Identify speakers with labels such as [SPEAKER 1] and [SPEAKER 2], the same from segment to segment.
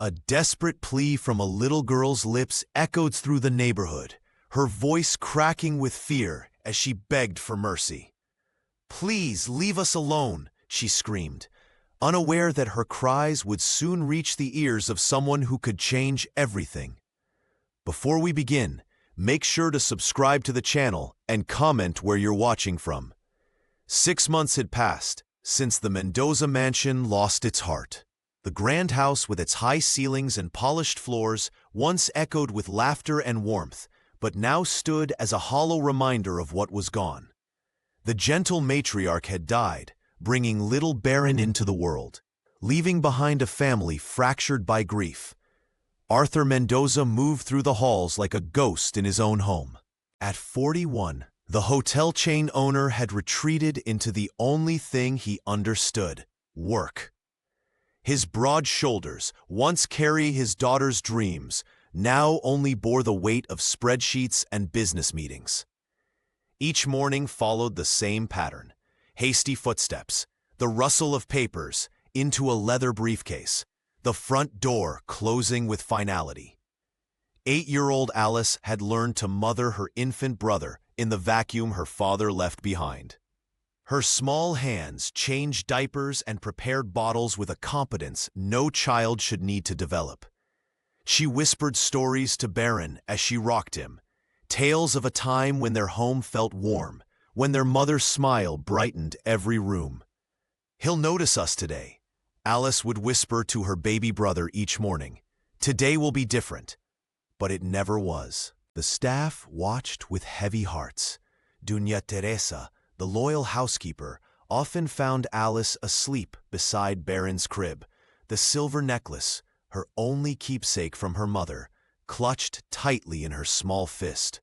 [SPEAKER 1] A desperate plea from a little girl's lips echoed through the neighborhood, her voice cracking with fear as she begged for mercy. "Please leave us alone," she screamed, unaware that her cries would soon reach the ears of someone who could change everything. Before we begin, make sure to subscribe to the channel and comment where you're watching from. 6 months had passed since the Mendoza mansion lost its heart. The grand house with its high ceilings and polished floors once echoed with laughter and warmth, but now stood as a hollow reminder of what was gone. The gentle matriarch had died, bringing little Baron into the world, leaving behind a family fractured by grief. Arthur Mendoza moved through the halls like a ghost in his own home. At 41, the hotel chain owner had retreated into the only thing he understood: work. His broad shoulders, once carry his daughter's dreams, now only bore the weight of spreadsheets and business meetings. Each morning followed the same pattern: hasty footsteps, the rustle of papers into a leather briefcase, the front door closing with finality. 8-year-old Alice had learned to mother her infant brother in the vacuum her father left behind. Her small hands changed diapers and prepared bottles with a competence no child should need to develop. She whispered stories to Baron as she rocked him, tales of a time when their home felt warm, when their mother's smile brightened every room. "He'll notice us today," Alice would whisper to her baby brother each morning. "Today will be different." But it never was. The staff watched with heavy hearts. Doña Teresa, the loyal housekeeper, often found Alice asleep beside Baron's crib, the silver necklace, her only keepsake from her mother, clutched tightly in her small fist.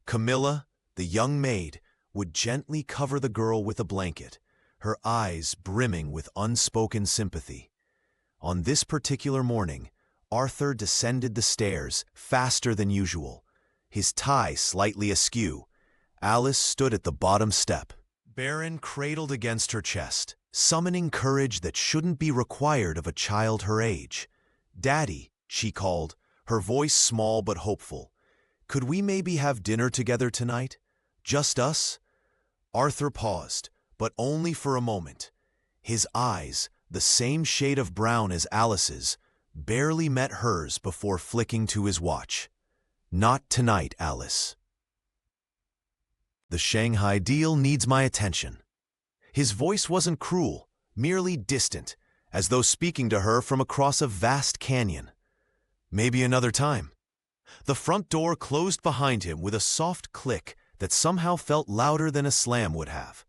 [SPEAKER 1] Camilla, the young maid, would gently cover the girl with a blanket, her eyes brimming with unspoken sympathy. On this particular morning, Arthur descended the stairs faster than usual, his tie slightly askew. Alice stood at the bottom step. Baron cradled against her chest, summoning courage that shouldn't be required of a child her age. "Daddy," she called, her voice small but hopeful. "Could we maybe have dinner together tonight? Just us?" Arthur paused, but only for a moment. His eyes, the same shade of brown as Alice's, barely met hers before flicking to his watch. "Not tonight, Alice. The Shanghai deal needs my attention." His voice wasn't cruel, merely distant, as though speaking to her from across a vast canyon. "Maybe another time." The front door closed behind him with a soft click that somehow felt louder than a slam would have.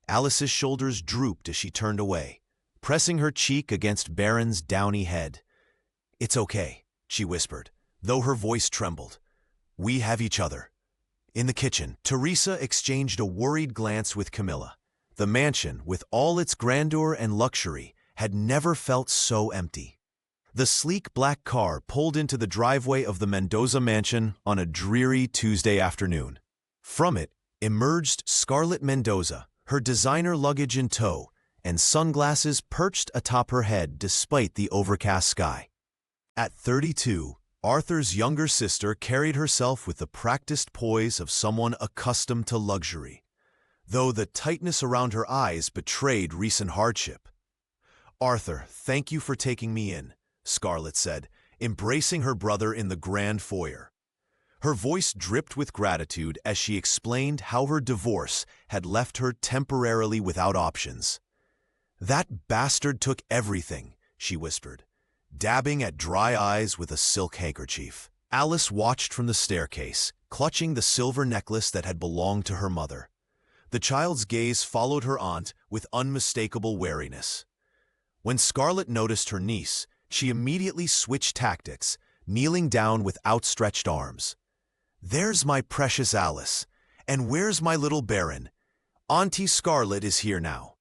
[SPEAKER 1] Alice's shoulders drooped as she turned away, pressing her cheek against Baron's downy head. "It's okay," she whispered, though her voice trembled. "We have each other." In the kitchen, Teresa exchanged a worried glance with Camilla. The mansion, with all its grandeur and luxury, had never felt so empty. The sleek black car pulled into the driveway of the Mendoza mansion on a dreary Tuesday afternoon. From it emerged Scarlett Mendoza, her designer luggage in tow, and sunglasses perched atop her head despite the overcast sky. At 32, Arthur's younger sister carried herself with the practiced poise of someone accustomed to luxury, though the tightness around her eyes betrayed recent hardship. "Arthur, thank you for taking me in," Scarlett said, embracing her brother in the grand foyer. Her voice dripped with gratitude as she explained how her divorce had left her temporarily without options. "That bastard took everything," she whispered, dabbing at dry eyes with a silk handkerchief. Alice watched from the staircase, clutching the silver necklace that had belonged to her mother. The child's gaze followed her aunt with unmistakable wariness. When Scarlett noticed her niece, she immediately switched tactics, kneeling down with outstretched arms. "There's my precious Alice, and where's my little Baron? Auntie Scarlett is here now."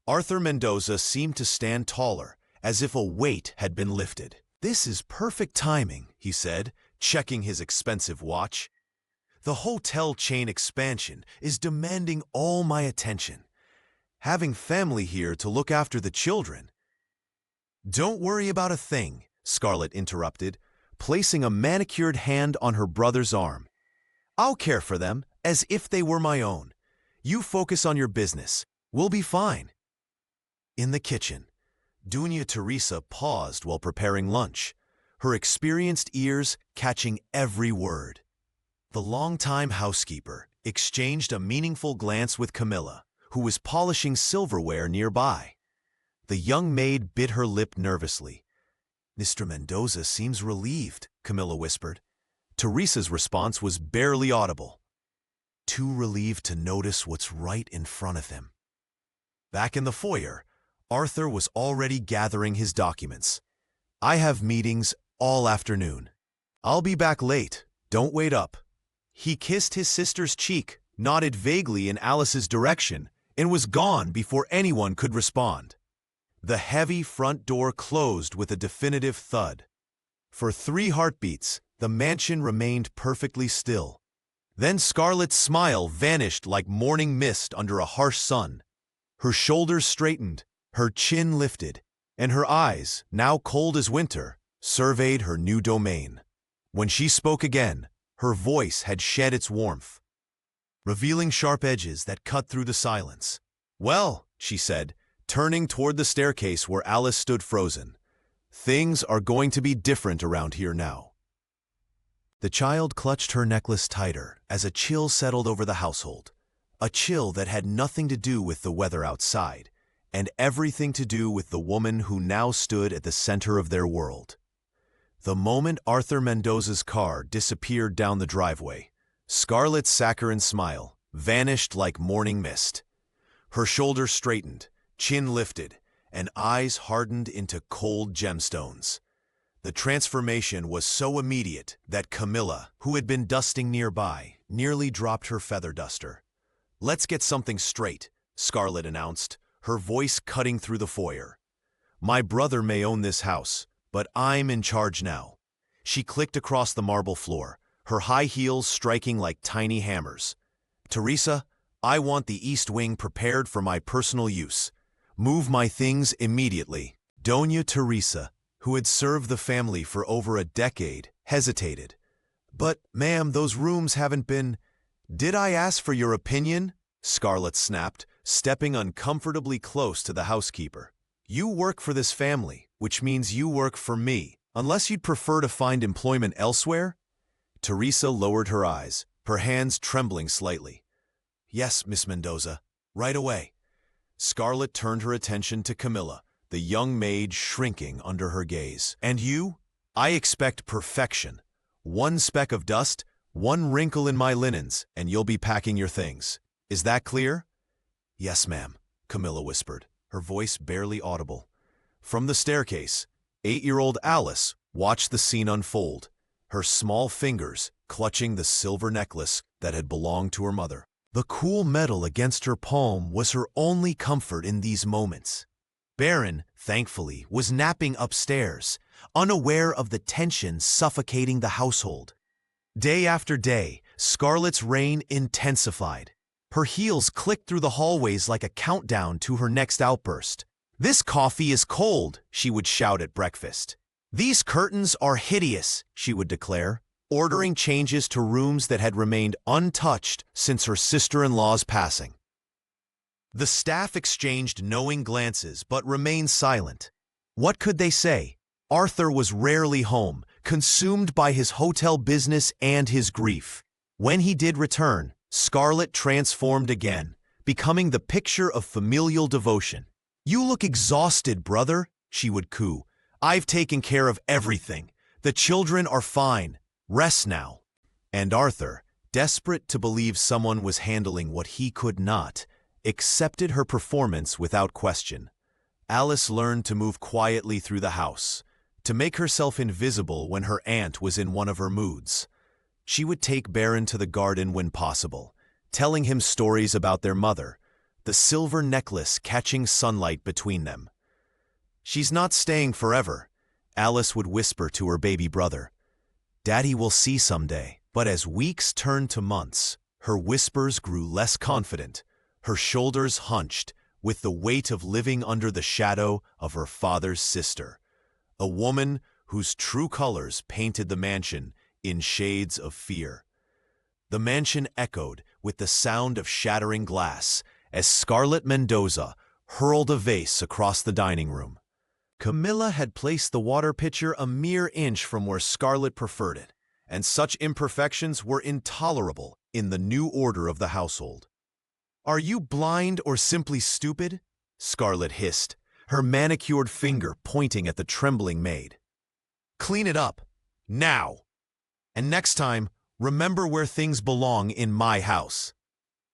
[SPEAKER 1] Arthur Mendoza seemed to stand taller, as if a weight had been lifted. "This is perfect timing," he said, checking his expensive watch. "The hotel chain expansion is demanding all my attention. Having family here to look after the children." "Don't worry about a thing," Scarlet interrupted, placing a manicured hand on her brother's arm. I'll care for them as if they were my own. You focus on your business. We'll be fine. In the kitchen, Doña Teresa paused while preparing lunch, her experienced ears catching every word. The longtime housekeeper exchanged a meaningful glance with Camilla, who was polishing silverware nearby. The young maid bit her lip nervously. Mr. Mendoza seems relieved, Camilla whispered. Teresa's response was barely audible. Too relieved to notice what's right in front of him. Back in the foyer, Arthur was already gathering his documents. I have meetings all afternoon. I'll be back late. Don't wait up. He kissed his sister's cheek, nodded vaguely in Alice's direction, and was gone before anyone could respond. The heavy front door closed with a definitive thud. For 3 heartbeats, the mansion remained perfectly still. Then Scarlet's smile vanished like morning mist under a harsh sun. Her shoulders straightened, her chin lifted, and her eyes, now cold as winter, surveyed her new domain. When she spoke again, her voice had shed its warmth, revealing sharp edges that cut through the silence. Well, she said, turning toward the staircase where Alice stood frozen. Things are going to be different around here now. The child clutched her necklace tighter as a chill settled over the household, a chill that had nothing to do with the weather outside, and everything to do with the woman who now stood at the center of their world. The moment Arthur Mendoza's car disappeared down the driveway, Scarlet's saccharine smile vanished like morning mist. Her shoulders straightened, chin lifted, and eyes hardened into cold gemstones. The transformation was so immediate that Camilla, who had been dusting nearby, nearly dropped her feather duster. Let's get something straight, Scarlet announced, her voice cutting through the foyer. My brother may own this house, but I'm in charge now. She clicked across the marble floor, her high heels striking like tiny hammers. Teresa, I want the east wing prepared for my personal use. Move my things immediately. Doña Teresa, who had served the family for over a decade, hesitated. But, ma'am, those rooms haven't been— Did I ask for your opinion? Scarlet snapped, stepping uncomfortably close to the housekeeper. You work for this family, which means you work for me, unless you'd prefer to find employment elsewhere? Teresa lowered her eyes, her hands trembling slightly. Yes, Miss Mendoza, right away. Scarlet turned her attention to Camilla, the young maid shrinking under her gaze. And you? I expect perfection. 1 speck of dust, 1 wrinkle in my linens, and you'll be packing your things. Is that clear? Yes, ma'am, Camilla whispered, her voice barely audible. From the staircase, 8-year-old Alice watched the scene unfold, her small fingers clutching the silver necklace that had belonged to her mother. The cool metal against her palm was her only comfort in these moments. Baron, thankfully, was napping upstairs, unaware of the tension suffocating the household. Day after day, Scarlet's reign intensified. Her heels clicked through the hallways like a countdown to her next outburst. This coffee is cold, she would shout at breakfast. These curtains are hideous, she would declare, ordering changes to rooms that had remained untouched since her sister-in-law's passing. The staff exchanged knowing glances but remained silent. What could they say? Arthur was rarely home, consumed by his hotel business and his grief. When he did return, Scarlet transformed again, becoming the picture of familial devotion. You look exhausted, brother, she would coo. I've taken care of everything. The children are fine. Rest now. And Arthur, desperate to believe someone was handling what he could not, accepted her performance without question. Alice learned to move quietly through the house, to make herself invisible when her aunt was in one of her moods. She would take Baron to the garden when possible, telling him stories about their mother, the silver necklace catching sunlight between them. She's not staying forever, Alice would whisper to her baby brother. Daddy will see someday. But as weeks turned to months, her whispers grew less confident, her shoulders hunched with the weight of living under the shadow of her father's sister, a woman whose true colors painted the mansion in shades of fear. The mansion echoed with the sound of shattering glass as Scarlett Mendoza hurled a vase across the dining room. Camilla had placed the water pitcher a mere inch from where Scarlett preferred it, and such imperfections were intolerable in the new order of the household. "Are you blind or simply stupid?" Scarlett hissed, her manicured finger pointing at the trembling maid. "Clean it up, now! And next time, remember where things belong in my house."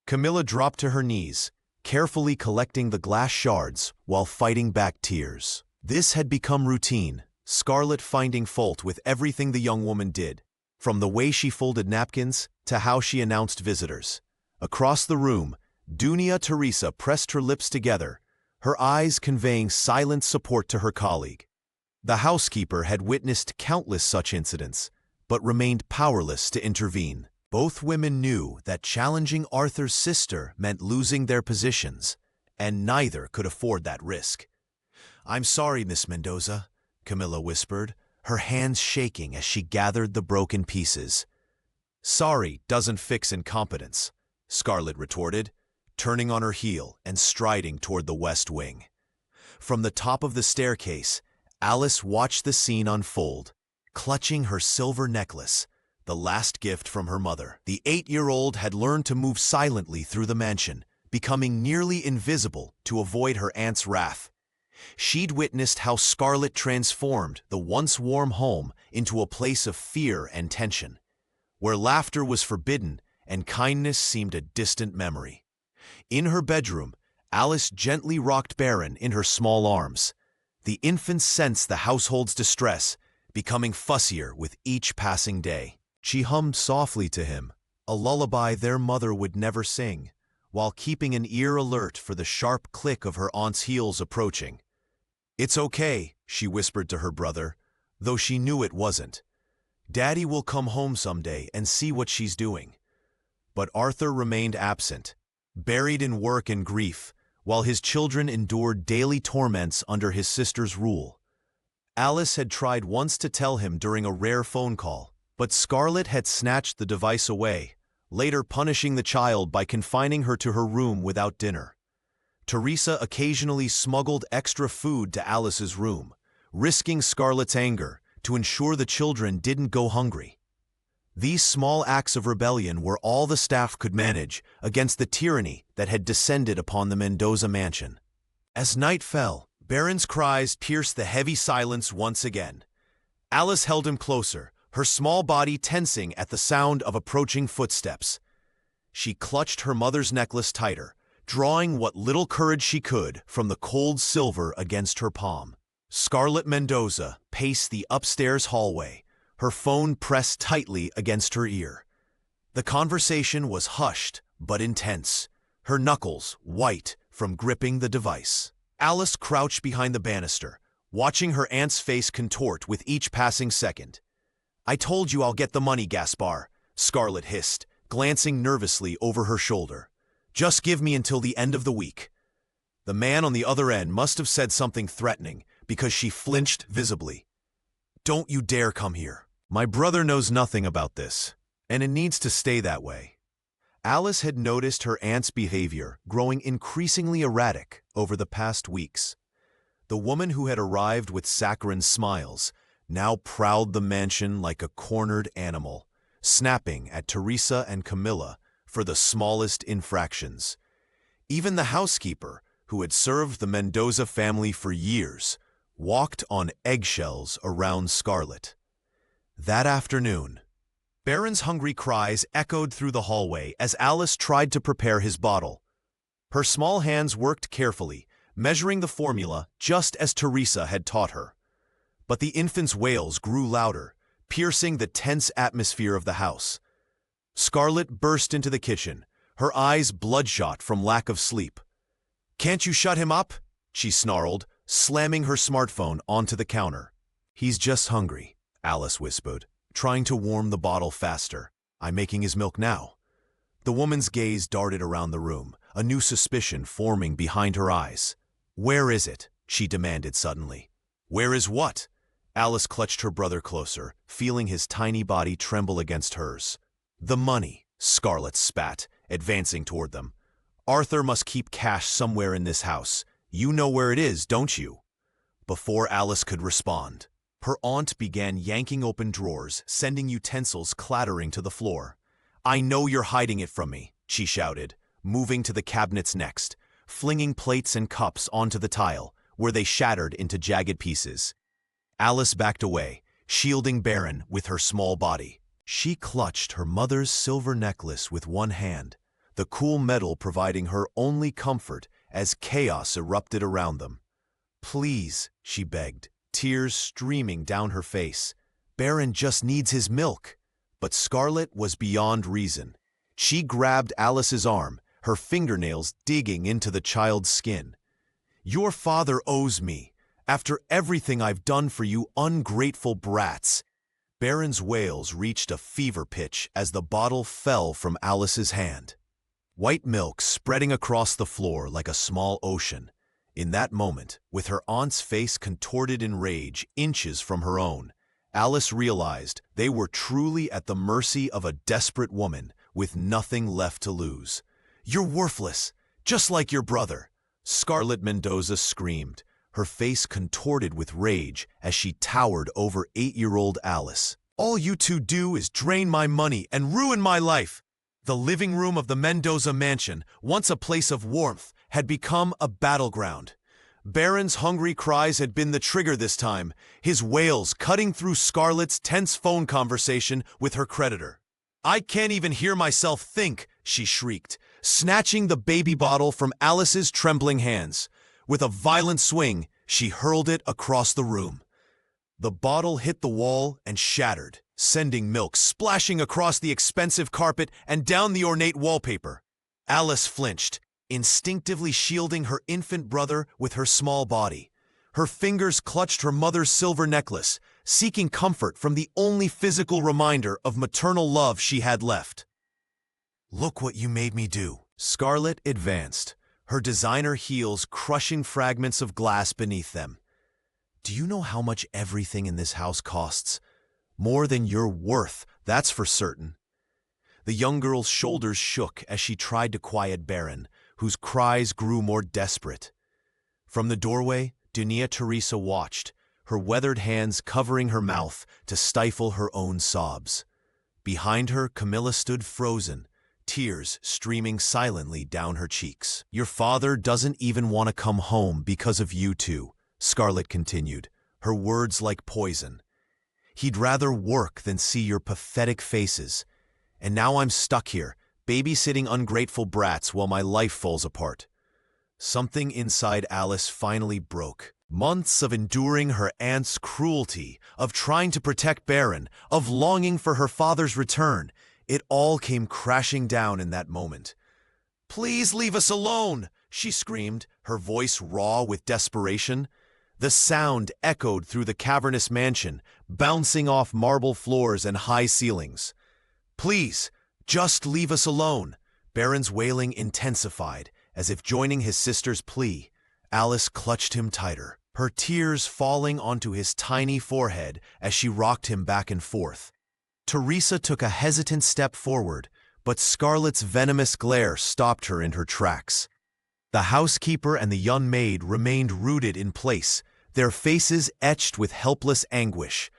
[SPEAKER 1] Camilla dropped to her knees, carefully collecting the glass shards while fighting back tears. This had become routine, Scarlett finding fault with everything the young woman did, from the way she folded napkins to how she announced visitors. Across the room, Dunia Teresa pressed her lips together, her eyes conveying silent support to her colleague. The housekeeper had witnessed countless such incidents, but remained powerless to intervene. Both women knew that challenging Arthur's sister meant losing their positions, and neither could afford that risk. "I'm sorry, Miss Mendoza," Camilla whispered, her hands shaking as she gathered the broken pieces. "Sorry doesn't fix incompetence," Scarlett retorted, turning on her heel and striding toward the West Wing. From the top of the staircase, Alice watched the scene unfold, clutching her silver necklace, the last gift from her mother. The 8-year-old had learned to move silently through the mansion, becoming nearly invisible to avoid her aunt's wrath. She'd witnessed how Scarlett transformed the once warm home into a place of fear and tension, where laughter was forbidden and kindness seemed a distant memory. In her bedroom, Alice gently rocked Baron in her small arms. The infant sensed the household's distress, becoming fussier with each passing day. She hummed softly to him, a lullaby their mother would never sing, while keeping an ear alert for the sharp click of her aunt's heels approaching. "It's okay," she whispered to her brother, though she knew it wasn't. "Daddy will come home someday and see what she's doing." But Arthur remained absent, buried in work and grief, while his children endured daily torments under his sister's rule. Alice had tried once to tell him during a rare phone call, but Scarlett had snatched the device away, later punishing the child by confining her to her room without dinner. Teresa occasionally smuggled extra food to Alice's room, risking Scarlett's anger to ensure the children didn't go hungry. These small acts of rebellion were all the staff could manage against the tyranny that had descended upon the Mendoza mansion. As night fell, Baron's cries pierced the heavy silence once again. Alice held him closer, her small body tensing at the sound of approaching footsteps. She clutched her mother's necklace tighter, drawing what little courage she could from the cold silver against her palm. Scarlett Mendoza paced the upstairs hallway, her phone pressed tightly against her ear. The conversation was hushed but intense, her knuckles white from gripping the device. Alice crouched behind the banister, watching her aunt's face contort with each passing second. "I told you I'll get the money, Gaspar," Scarlett hissed, glancing nervously over her shoulder. "Just give me until the end of the week." The man on the other end must have said something threatening, because she flinched visibly. "Don't you dare come here. My brother knows nothing about this, and it needs to stay that way." Alice had noticed her aunt's behavior growing increasingly erratic over the past weeks. The woman who had arrived with saccharine smiles now prowled the mansion like a cornered animal, snapping at Teresa and Camilla for the smallest infractions. Even the housekeeper, who had served the Mendoza family for years, walked on eggshells around Scarlett. That afternoon, Baron's hungry cries echoed through the hallway as Alice tried to prepare his bottle. Her small hands worked carefully, measuring the formula just as Teresa had taught her. But the infant's wails grew louder, piercing the tense atmosphere of the house. Scarlett burst into the kitchen, her eyes bloodshot from lack of sleep. "Can't you shut him up?" she snarled, slamming her smartphone onto the counter. "He's just hungry," Alice whispered, trying to warm the bottle faster. "I'm making his milk now." The woman's gaze darted around the room, a new suspicion forming behind her eyes. "Where is it?" she demanded suddenly. "Where is what?" Alice clutched her brother closer, feeling his tiny body tremble against hers. The money, Scarlet spat, advancing toward them. Arthur must keep cash somewhere in this house. You know where it is, don't you? Before Alice could respond, her aunt began yanking open drawers, sending utensils clattering to the floor. I know you're hiding it from me, she shouted, moving to the cabinets next, flinging plates and cups onto the tile, where they shattered into jagged pieces. Alice backed away, shielding Baron with her small body. She clutched her mother's silver necklace with one hand, the cool metal providing her only comfort as chaos erupted around them. Please, she begged, tears streaming down her face. Baron just needs his milk. But Scarlet was beyond reason. She grabbed Alice's arm, her fingernails digging into the child's skin. Your father owes me, after everything I've done for you ungrateful brats. Baron's wails reached a fever pitch as the bottle fell from Alice's hand. White milk spreading across the floor like a small ocean. In that moment, with her aunt's face contorted in rage inches from her own, Alice realized they were truly at the mercy of a desperate woman with nothing left to lose. You're worthless, just like your brother, Scarlet Mendoza screamed, her face contorted with rage as she towered over 8-year-old Alice. All you two do is drain my money and ruin my life. The living room of the Mendoza mansion, once a place of warmth, had become a battleground. Baron's hungry cries had been the trigger this time, his wails cutting through Scarlet's tense phone conversation with her creditor. I can't even hear myself think, she shrieked, snatching the baby bottle from Alice's trembling hands. With a violent swing, she hurled it across the room. The bottle hit the wall and shattered, sending milk splashing across the expensive carpet and down the ornate wallpaper. Alice flinched, instinctively shielding her infant brother with her small body. Her fingers clutched her mother's silver necklace, seeking comfort from the only physical reminder of maternal love she had left. Look what you made me do. Scarlet advanced, her designer heels crushing fragments of glass beneath them. Do you know how much everything in this house costs? More than you're worth, that's for certain. The young girl's shoulders shook as she tried to quiet Baron, whose cries grew more desperate. From the doorway, Dunia Teresa watched, her weathered hands covering her mouth to stifle her own sobs. Behind her, Camilla stood frozen, tears streaming silently down her cheeks. Your father doesn't even want to come home because of you two, Scarlet continued, her words like poison. He'd rather work than see your pathetic faces. And now I'm stuck here, babysitting ungrateful brats while my life falls apart. Something inside Alice finally broke. Months of enduring her aunt's cruelty, of trying to protect Baron, of longing for her father's return, it all came crashing down in that moment. Please leave us alone, she screamed, her voice raw with desperation. The sound echoed through the cavernous mansion, bouncing off marble floors and high ceilings. Please, just leave us alone. Baron's wailing intensified, as if joining his sister's plea. Alice clutched him tighter, her tears falling onto his tiny forehead as she rocked him back and forth. Teresa took a hesitant step forward, but Scarlet's venomous glare stopped her in her tracks. The housekeeper and the young maid remained rooted in place, their faces etched with helpless anguish.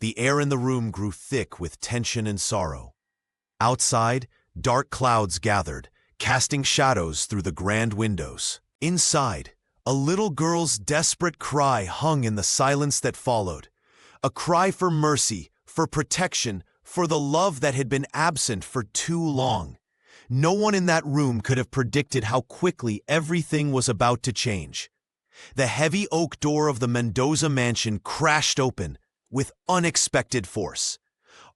[SPEAKER 1] The air in the room grew thick with tension and sorrow. Outside, dark clouds gathered, casting shadows through the grand windows. Inside, a little girl's desperate cry hung in the silence that followed. A cry for mercy, for protection, for the love that had been absent for too long. No one in that room could have predicted how quickly everything was about to change. The heavy oak door of the Mendoza mansion crashed open with unexpected force.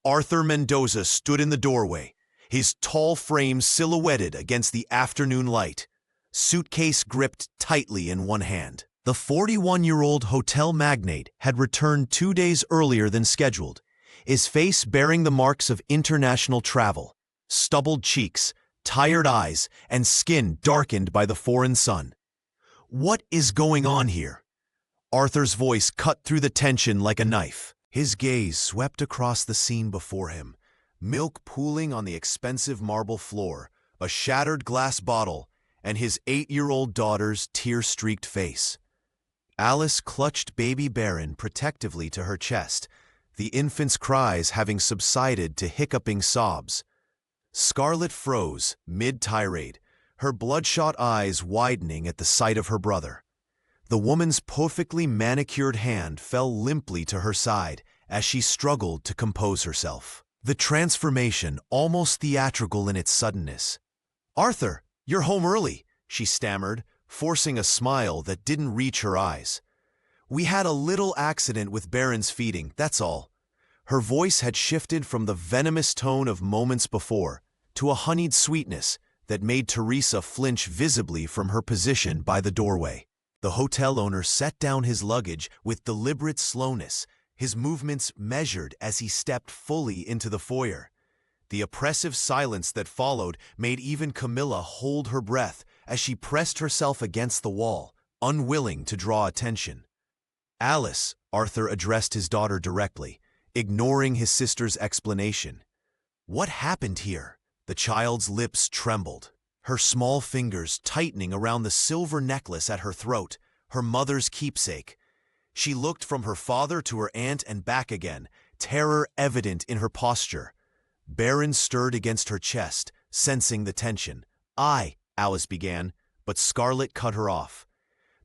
[SPEAKER 1] Arthur Mendoza stood in the doorway, his tall frame silhouetted against the afternoon light, suitcase gripped tightly in one hand. The 41-year-old hotel magnate had returned 2 days earlier than scheduled, his face bearing the marks of international travel, stubbled cheeks, tired eyes, and skin darkened by the foreign sun. What is going on here? Arthur's voice cut through the tension like a knife. His gaze swept across the scene before him, milk pooling on the expensive marble floor, a shattered glass bottle, and his 8-year-old daughter's tear-streaked face. Alice clutched baby Baron protectively to her chest, the infant's cries having subsided to hiccuping sobs. Scarlet froze, mid-tirade, her bloodshot eyes widening at the sight of her brother. The woman's perfectly manicured hand fell limply to her side as she struggled to compose herself. The transformation almost theatrical in its suddenness. "Arthur, you're home early," she stammered, forcing a smile that didn't reach her eyes. "We had a little accident with Baron's feeding, that's all." Her voice had shifted from the venomous tone of moments before to a honeyed sweetness that made Teresa flinch visibly from her position by the doorway. The hotel owner set down his luggage with deliberate slowness, his movements measured as he stepped fully into the foyer. The oppressive silence that followed made even Camilla hold her breath as she pressed herself against the wall, unwilling to draw attention. "Alice," Arthur addressed his daughter directly, ignoring his sister's explanation. "What happened here?" The child's lips trembled, her small fingers tightening around the silver necklace at her throat, her mother's keepsake. She looked from her father to her aunt and back again, terror evident in her posture. Baron stirred against her chest, sensing the tension. Alice began, but Scarlet cut her off.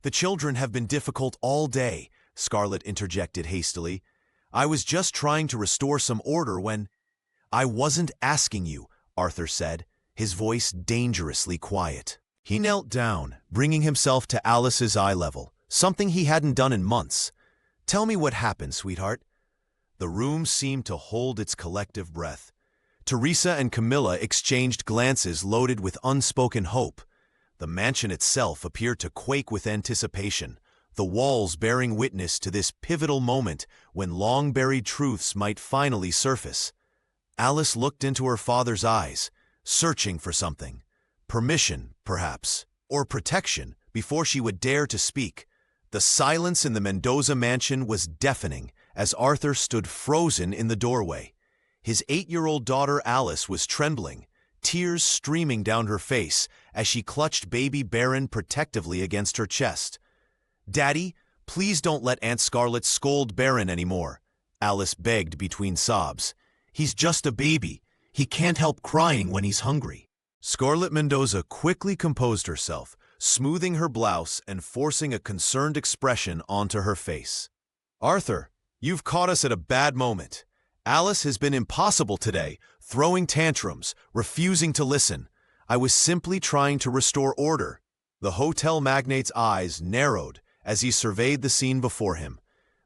[SPEAKER 1] "The children have been difficult all day," Scarlet interjected hastily. "I was just trying to restore some order when—" "I wasn't asking you," Arthur said, his voice dangerously quiet. He knelt down, bringing himself to Alice's eye level, something he hadn't done in months. "Tell me what happened, sweetheart." The room seemed to hold its collective breath. Teresa and Camilla exchanged glances loaded with unspoken hope. The mansion itself appeared to quake with anticipation, the walls bearing witness to this pivotal moment when long-buried truths might finally surface. Alice looked into her father's eyes, searching for something. Permission, perhaps, or protection, before she would dare to speak. The silence in the Mendoza mansion was deafening as Arthur stood frozen in the doorway. His 8-year-old daughter Alice was trembling, tears streaming down her face as she clutched baby Baron protectively against her chest. "Daddy, please don't let Aunt Scarlet scold Baron anymore," Alice begged between sobs. "He's just a baby. He can't help crying when he's hungry." Scarlet Mendoza quickly composed herself, smoothing her blouse and forcing a concerned expression onto her face. "Arthur, you've caught us at a bad moment. Alice has been impossible today, throwing tantrums, refusing to listen. I was simply trying to restore order." The hotel magnate's eyes narrowed as he surveyed the scene before him.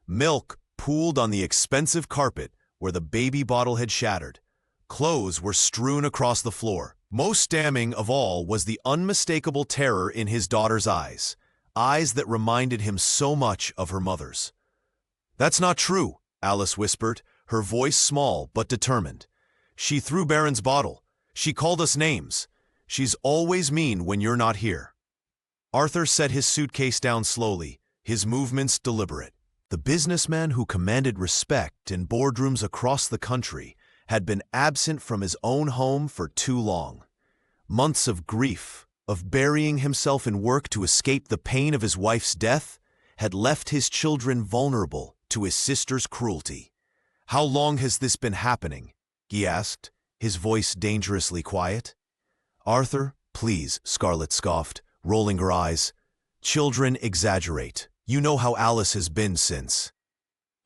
[SPEAKER 1] Milk pooled on the expensive carpet where the baby bottle had shattered. Clothes were strewn across the floor. Most damning of all was the unmistakable terror in his daughter's eyes, eyes that reminded him so much of her mother's. "That's not true," Alice whispered, her voice small but determined. "She threw Baron's bottle. She called us names. She's always mean when you're not here." Arthur set his suitcase down slowly, his movements deliberate. The businessman who commanded respect in boardrooms across the country had been absent from his own home for too long. Months of grief, of burying himself in work to escape the pain of his wife's death, had left his children vulnerable to his sister's cruelty. "How long has this been happening?" he asked, his voice dangerously quiet. "Arthur, please," Scarlet scoffed, rolling her eyes. "Children exaggerate. You know how Alice has been since."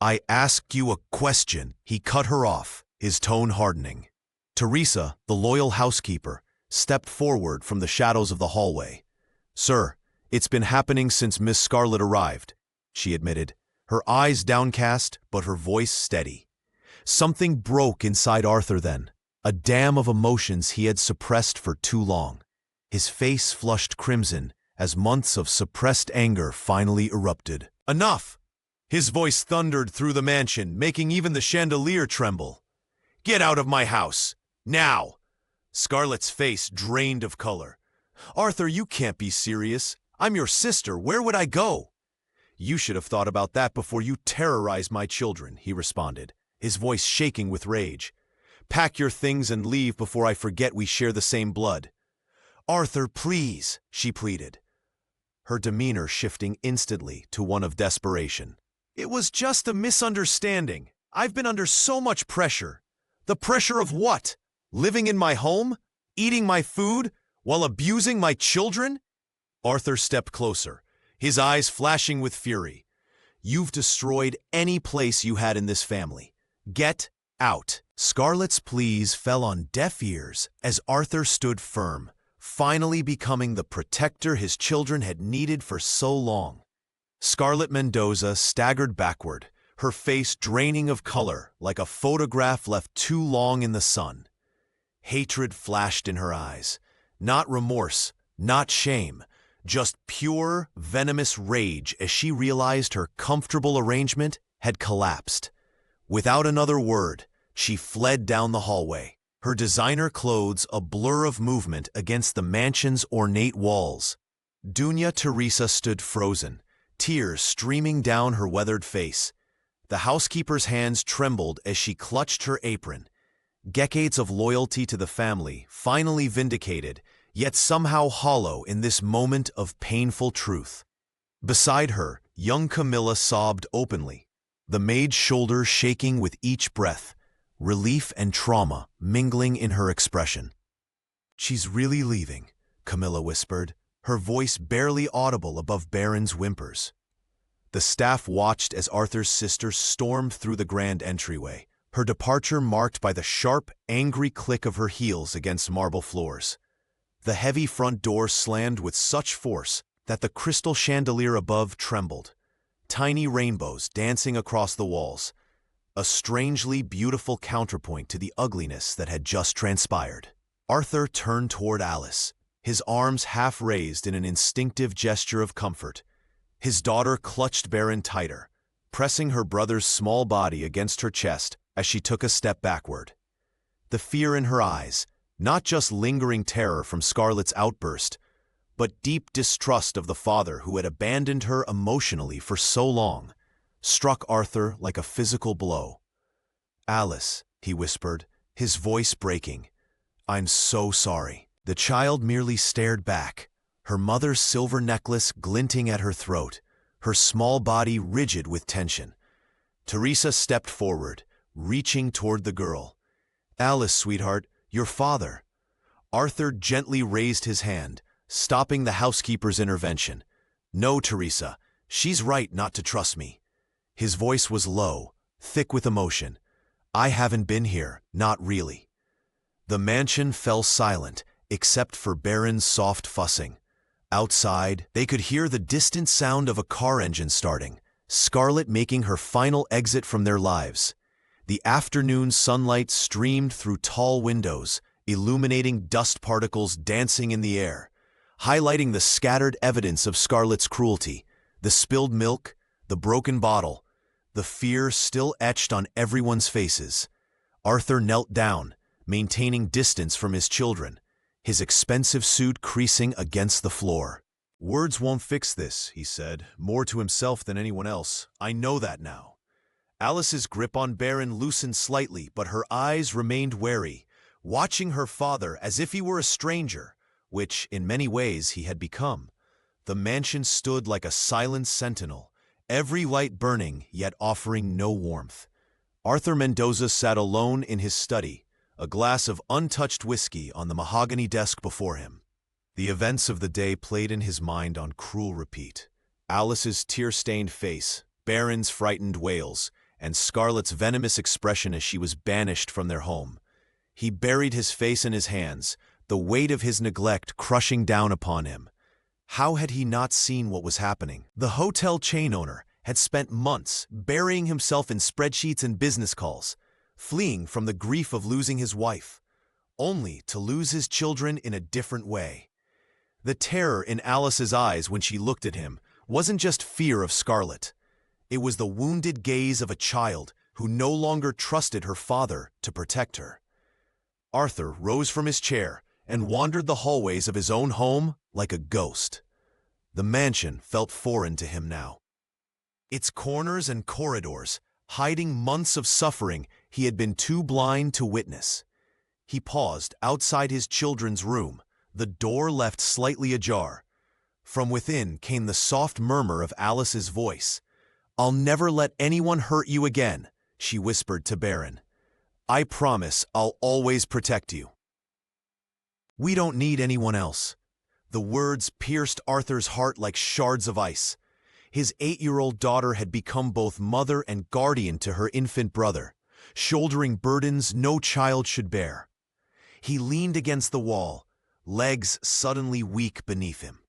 [SPEAKER 1] "I asked you a question," he cut her off, his tone hardening. Teresa, the loyal housekeeper, stepped forward from the shadows of the hallway. "Sir, it's been happening since Miss Scarlet arrived," she admitted, her eyes downcast but her voice steady. Something broke inside Arthur then, a dam of emotions he had suppressed for too long. His face flushed crimson as months of suppressed anger finally erupted. "Enough!" His voice thundered through the mansion, making even the chandelier tremble. "Get out of my house! Now!" Scarlet's face drained of color. "Arthur, you can't be serious. I'm your sister. Where would I go?" You should have thought about that before you terrorized my children, he responded, his voice shaking with rage. Pack your things and leave before I forget we share the same blood. Arthur, please, she pleaded, her demeanor shifting instantly to one of desperation. It was just a misunderstanding. I've been under so much pressure. The pressure of what? Living in my home? Eating my food? While abusing my children? Arthur stepped closer, his eyes flashing with fury. You've destroyed any place you had in this family. Get out. Scarlett's pleas fell on deaf ears as Arthur stood firm, finally becoming the protector his children had needed for so long. Scarlett Mendoza staggered backward, her face draining of color like a photograph left too long in the sun. Hatred flashed in her eyes. Not remorse, not shame, just pure, venomous rage as she realized her comfortable arrangement had collapsed. Without another word, she fled down the hallway, her designer clothes a blur of movement against the mansion's ornate walls. Doña Teresa stood frozen, tears streaming down her weathered face. The housekeeper's hands trembled as she clutched her apron. Decades of loyalty to the family finally vindicated, yet somehow hollow in this moment of painful truth. Beside her, young Camilla sobbed openly, the maid's shoulders shaking with each breath, relief and trauma mingling in her expression. She's really leaving, Camilla whispered, her voice barely audible above Baron's whimpers. The staff watched as Arthur's sister stormed through the grand entryway, her departure marked by the sharp, angry click of her heels against marble floors. The heavy front door slammed with such force that the crystal chandelier above trembled, tiny rainbows dancing across the walls, a strangely beautiful counterpoint to the ugliness that had just transpired. Arthur turned toward Alice, his arms half raised in an instinctive gesture of comfort. His daughter clutched Baron tighter, pressing her brother's small body against her chest as she took a step backward. The fear in her eyes, not just lingering terror from Scarlett's outburst, but deep distrust of the father who had abandoned her emotionally for so long, struck Arthur like a physical blow. Alice, he whispered, his voice breaking, I'm so sorry. The child merely stared back, her mother's silver necklace glinting at her throat, her small body rigid with tension. Teresa stepped forward, reaching toward the girl. Alice, sweetheart, your father. Arthur gently raised his hand, stopping the housekeeper's intervention. No, Teresa, she's right not to trust me. His voice was low, thick with emotion. I haven't been here, not really. The mansion fell silent, except for Baron's soft fussing. Outside, they could hear the distant sound of a car engine starting, Scarlett making her final exit from their lives. The afternoon sunlight streamed through tall windows, illuminating dust particles dancing in the air, highlighting the scattered evidence of Scarlett's cruelty, the spilled milk, the broken bottle, the fear still etched on everyone's faces. Arthur knelt down, maintaining distance from his children, his expensive suit creasing against the floor. Words won't fix this, he said, more to himself than anyone else. I know that now. Alice's grip on Baron loosened slightly, but her eyes remained wary, watching her father as if he were a stranger, which, in many ways, he had become. The mansion stood like a silent sentinel, every light burning, yet offering no warmth. Arthur Mendoza sat alone in his study, a glass of untouched whiskey on the mahogany desk before him. The events of the day played in his mind on cruel repeat. Alice's tear-stained face, Baron's frightened wails, and Scarlett's venomous expression as she was banished from their home. He buried his face in his hands, the weight of his neglect crushing down upon him. How had he not seen what was happening? The hotel chain owner had spent months burying himself in spreadsheets and business calls, fleeing from the grief of losing his wife, only to lose his children in a different way. The terror in Alice's eyes when she looked at him wasn't just fear of Scarlett. It was the wounded gaze of a child who no longer trusted her father to protect her. Arthur rose from his chair and wandered the hallways of his own home like a ghost. The mansion felt foreign to him now. its corners and corridors, hiding months of suffering he had been too blind to witness. He paused outside his children's room, the door left slightly ajar. From within came the soft murmur of Alice's voice. "I'll never let anyone hurt you again," she whispered to Baron. "I promise I'll always protect you." "We don't need anyone else." The words pierced Arthur's heart like shards of ice. His 8-year-old daughter had become both mother and guardian to her infant brother, shouldering burdens no child should bear. He leaned against the wall, legs suddenly weak beneath him.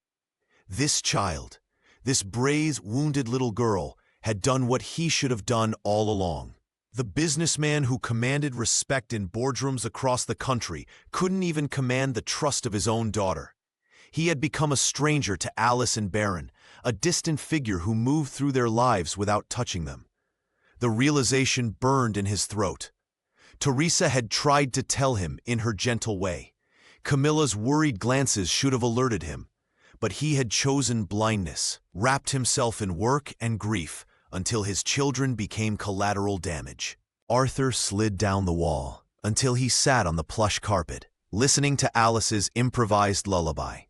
[SPEAKER 1] This child, this brave, wounded little girl, had done what he should have done all along. The businessman who commanded respect in boardrooms across the country couldn't even command the trust of his own daughter. He had become a stranger to Alice and Baron, a distant figure who moved through their lives without touching them. The realization burned in his throat. Teresa had tried to tell him in her gentle way. Camilla's worried glances should have alerted him. But he had chosen blindness, wrapped himself in work and grief until his children became collateral damage. Arthur slid down the wall until he sat on the plush carpet, listening to Alice's improvised lullaby.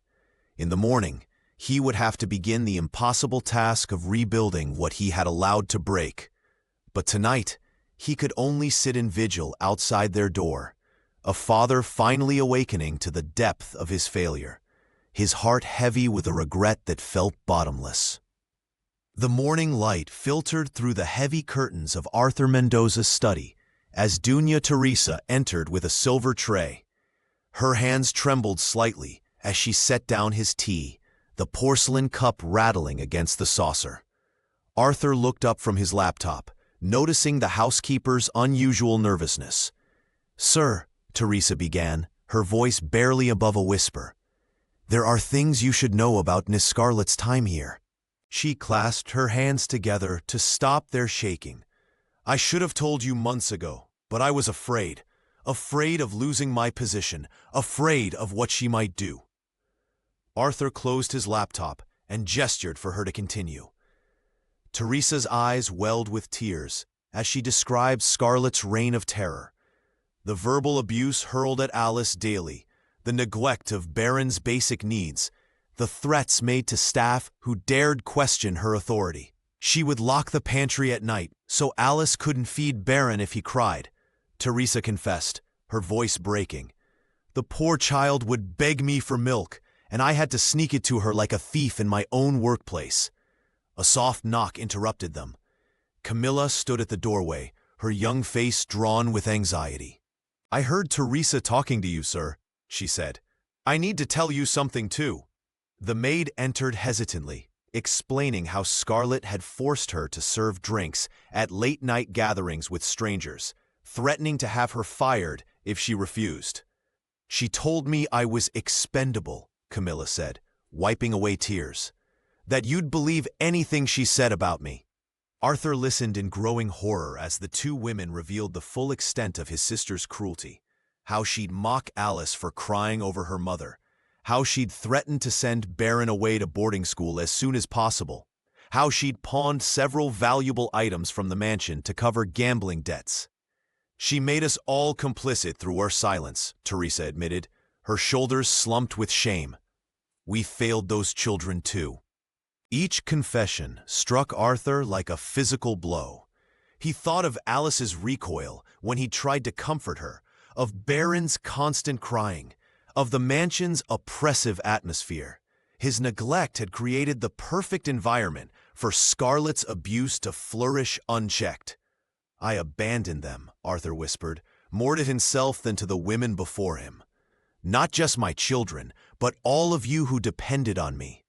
[SPEAKER 1] In the morning, he would have to begin the impossible task of rebuilding what he had allowed to break. But tonight, he could only sit in vigil outside their door, a father finally awakening to the depth of his failure, his heart heavy with a regret that felt bottomless. The morning light filtered through the heavy curtains of Arthur Mendoza's study as Doña Teresa entered with a silver tray. Her hands trembled slightly as she set down his tea, the porcelain cup rattling against the saucer. Arthur looked up from his laptop, noticing the housekeeper's unusual nervousness. "Sir," Teresa began, her voice barely above a whisper, "there are things you should know about Miss Scarlett's time here." She clasped her hands together to stop their shaking. "I should have told you months ago, but I was afraid of losing my position, afraid of what she might do." Arthur closed his laptop and gestured for her to continue. Teresa's eyes welled with tears as she described Scarlett's reign of terror. The verbal abuse hurled at Alice daily, the neglect of Baron's basic needs, the threats made to staff who dared question her authority. She would lock the pantry at night so Alice couldn't feed Baron if he cried, Teresa confessed, her voice breaking. "The poor child would beg me for milk, and I had to sneak it to her like a thief in my own workplace." A soft knock interrupted them. Camilla stood at the doorway, her young face drawn with anxiety. "I heard Teresa talking to you, sir," she said. "I need to tell you something, too." The maid entered hesitantly, explaining how Scarlett had forced her to serve drinks at late-night gatherings with strangers, threatening to have her fired if she refused. "She told me I was expendable," Camilla said, wiping away tears. "That you'd believe anything she said about me." Arthur listened in growing horror as the two women revealed the full extent of his sister's cruelty, how she'd mock Alice for crying over her mother, how she'd threatened to send Baron away to boarding school as soon as possible, how she'd pawned several valuable items from the mansion to cover gambling debts. "She made us all complicit through our silence," Teresa admitted, her shoulders slumped with shame. "We failed those children too." Each confession struck Arthur like a physical blow. He thought of Alice's recoil when he tried to comfort her, of Baron's constant crying, of the mansion's oppressive atmosphere. His neglect had created the perfect environment for Scarlett's abuse to flourish unchecked. "I abandoned them," Arthur whispered, more to himself than to the women before him. "Not just my children, but all of you who depended on me."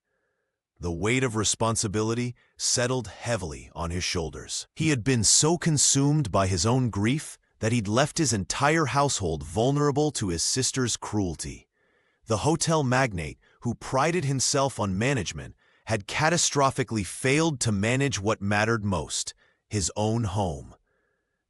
[SPEAKER 1] The weight of responsibility settled heavily on his shoulders. He had been so consumed by his own grief that he'd left his entire household vulnerable to his sister's cruelty. The hotel magnate, who prided himself on management, had catastrophically failed to manage what mattered most, his own home.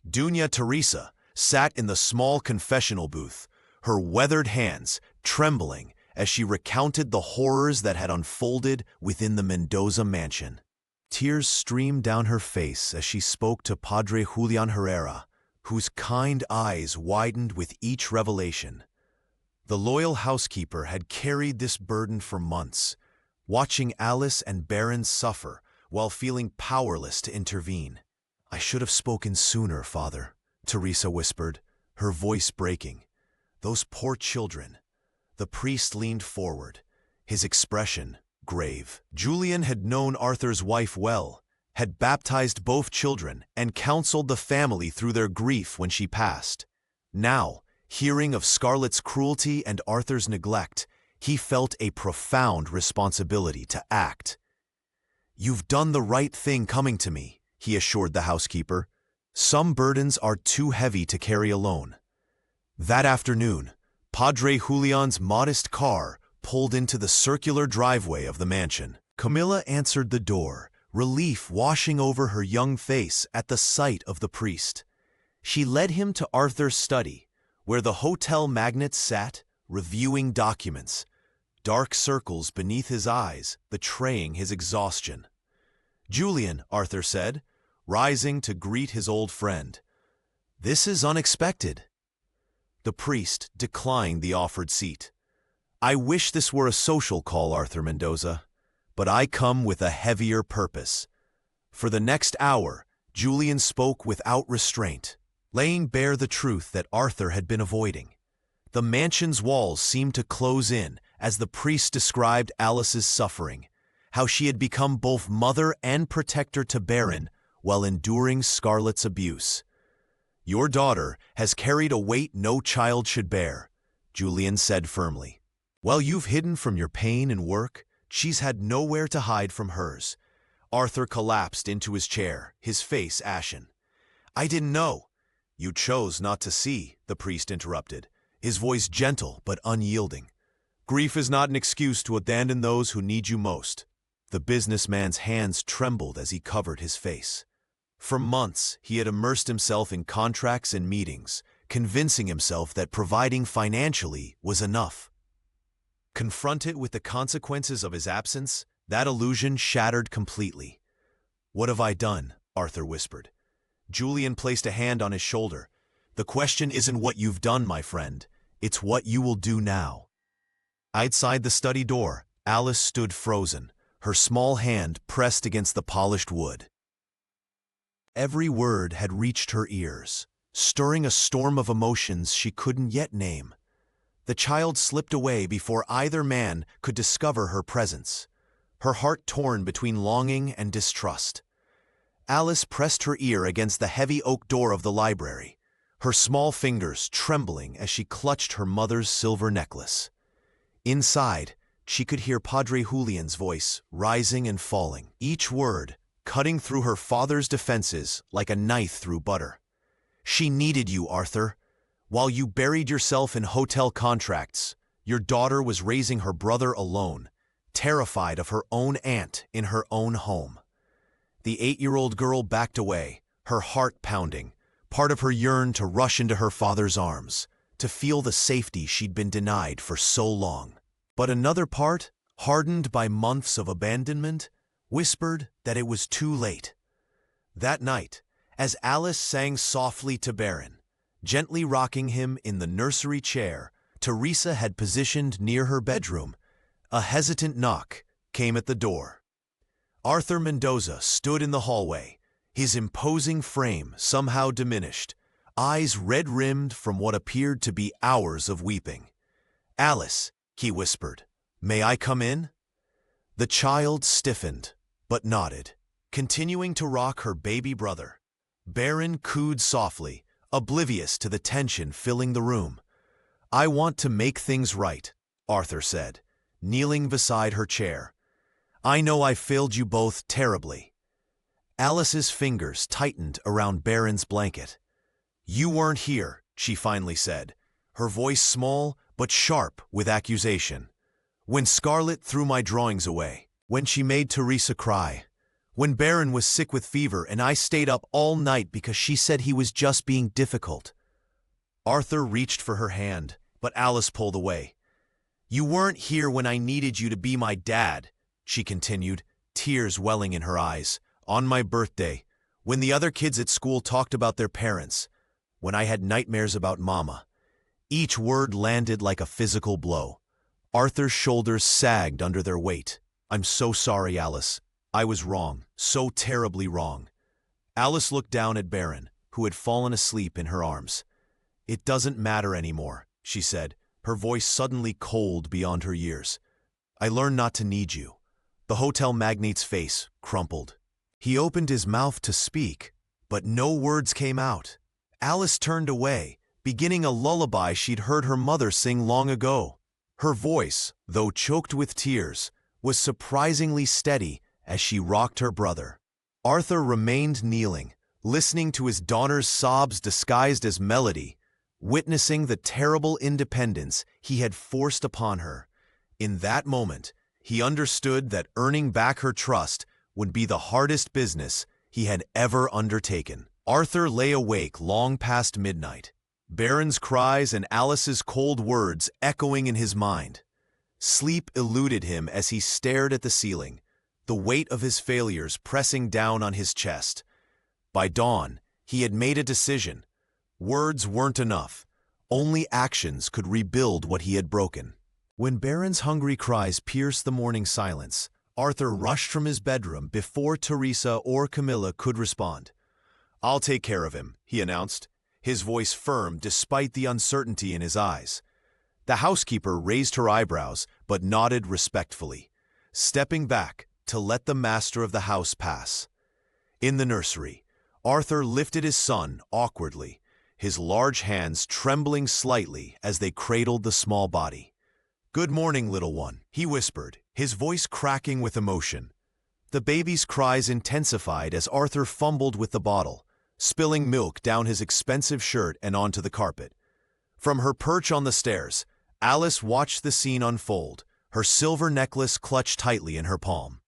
[SPEAKER 1] Doña Teresa sat in the small confessional booth, her weathered hands trembling as she recounted the horrors that had unfolded within the Mendoza mansion. Tears streamed down her face as she spoke to Padre Julian Herrera, whose kind eyes widened with each revelation. The loyal housekeeper had carried this burden for months, watching Alice and Baron suffer while feeling powerless to intervene. "I should have spoken sooner, Father," Teresa whispered, her voice breaking. "Those poor children." The priest leaned forward, his expression grave. Julian had known Arthur's wife well, had baptized both children, and counseled the family through their grief when she passed. Now, hearing of Scarlett's cruelty and Arthur's neglect, he felt a profound responsibility to act. "You've done the right thing coming to me," he assured the housekeeper. "Some burdens are too heavy to carry alone." That afternoon, Padre Julian's modest car pulled into the circular driveway of the mansion. Camilla answered the door, relief washing over her young face at the sight of the priest. She led him to Arthur's study, where the hotel magnate sat, reviewing documents, dark circles beneath his eyes betraying his exhaustion. "Julian," Arthur said, rising to greet his old friend. "This is unexpected." The priest declined the offered seat. "I wish this were a social call, Arthur Mendoza, but I come with a heavier purpose." For the next hour, Julian spoke without restraint, laying bare the truth that Arthur had been avoiding. The mansion's walls seemed to close in as the priest described Alice's suffering, how she had become both mother and protector to Baron while enduring Scarlett's abuse. "Your daughter has carried a weight no child should bear," Julian said firmly. "While you've hidden from your pain and work, she's had nowhere to hide from hers." Arthur collapsed into his chair, his face ashen. "I didn't know." "You chose not to see," the priest interrupted, his voice gentle but unyielding. "Grief is not an excuse to abandon those who need you most." The businessman's hands trembled as he covered his face. For months, he had immersed himself in contracts and meetings, convincing himself that providing financially was enough. Confronted with the consequences of his absence, that illusion shattered completely. "What have I done?" Arthur whispered. Julian placed a hand on his shoulder. "The question isn't what you've done, my friend. It's what you will do now." Outside the study door, Alice stood frozen, her small hand pressed against the polished wood. Every word had reached her ears, stirring a storm of emotions she couldn't yet name. The child slipped away before either man could discover her presence, her heart torn between longing and distrust. Alice pressed her ear against the heavy oak door of the library, her small fingers trembling as she clutched her mother's silver necklace. Inside, she could hear Padre Julian's voice rising and falling, each word cutting through her father's defenses like a knife through butter. "She needed you, Arthur. While you buried yourself in hotel contracts, your daughter was raising her brother alone, terrified of her own aunt in her own home." The 8-year-old girl backed away, her heart pounding. Part of her yearned to rush into her father's arms, to feel the safety she'd been denied for so long. But another part, hardened by months of abandonment, whispered that it was too late. That night, as Alice sang softly to Baron, gently rocking him in the nursery chair Teresa had positioned near her bedroom, a hesitant knock came at the door. Arthur Mendoza stood in the hallway, his imposing frame somehow diminished, eyes red-rimmed from what appeared to be hours of weeping. "Alice," he whispered, "may I come in?" The child stiffened, but nodded, continuing to rock her baby brother. Baron cooed softly, oblivious to the tension filling the room. "I want to make things right," Arthur said, kneeling beside her chair. "I know I failed you both terribly." Alice's fingers tightened around Baron's blanket. "You weren't here," she finally said, her voice small but sharp with accusation. "When Scarlett threw my drawings away, when she made Teresa cry, when Baron was sick with fever and I stayed up all night because she said he was just being difficult." Arthur reached for her hand, but Alice pulled away. "You weren't here when I needed you to be my dad," she continued, tears welling in her eyes. On my birthday, when the other kids at school talked about their parents, when I had nightmares about Mama. Each word landed like a physical blow. Arthur's shoulders sagged under their weight. I'm so sorry, Alice. I was wrong, so terribly wrong. Alice looked down at Baron, who had fallen asleep in her arms. It doesn't matter anymore, she said, her voice suddenly cold beyond her years. I learned not to need you. The hotel magnate's face crumpled. He opened his mouth to speak, but no words came out. Alice turned away, beginning a lullaby she'd heard her mother sing long ago. Her voice, though choked with tears, was surprisingly steady as she rocked her brother. Arthur remained kneeling, listening to his daughter's sobs disguised as melody, witnessing the terrible independence he had forced upon her. In that moment, he understood that earning back her trust would be the hardest business he had ever undertaken. Arthur lay awake long past midnight, Baron's cries and Alice's cold words echoing in his mind. Sleep eluded him as he stared at the ceiling, the weight of his failures pressing down on his chest. By dawn, he had made a decision. Words weren't enough. Only actions could rebuild what he had broken. When Baron's hungry cries pierced the morning silence, Arthur rushed from his bedroom before Teresa or Camilla could respond. I'll take care of him, he announced, his voice firm despite the uncertainty in his eyes. The housekeeper raised her eyebrows but nodded respectfully, stepping back to let the master of the house pass. In the nursery, Arthur lifted his son awkwardly, his large hands trembling slightly as they cradled the small body. Good morning, little one, he whispered, his voice cracking with emotion. The baby's cries intensified as Arthur fumbled with the bottle, spilling milk down his expensive shirt and onto the carpet. From her perch on the stairs, Alice watched the scene unfold, her silver necklace clutched tightly in her palm.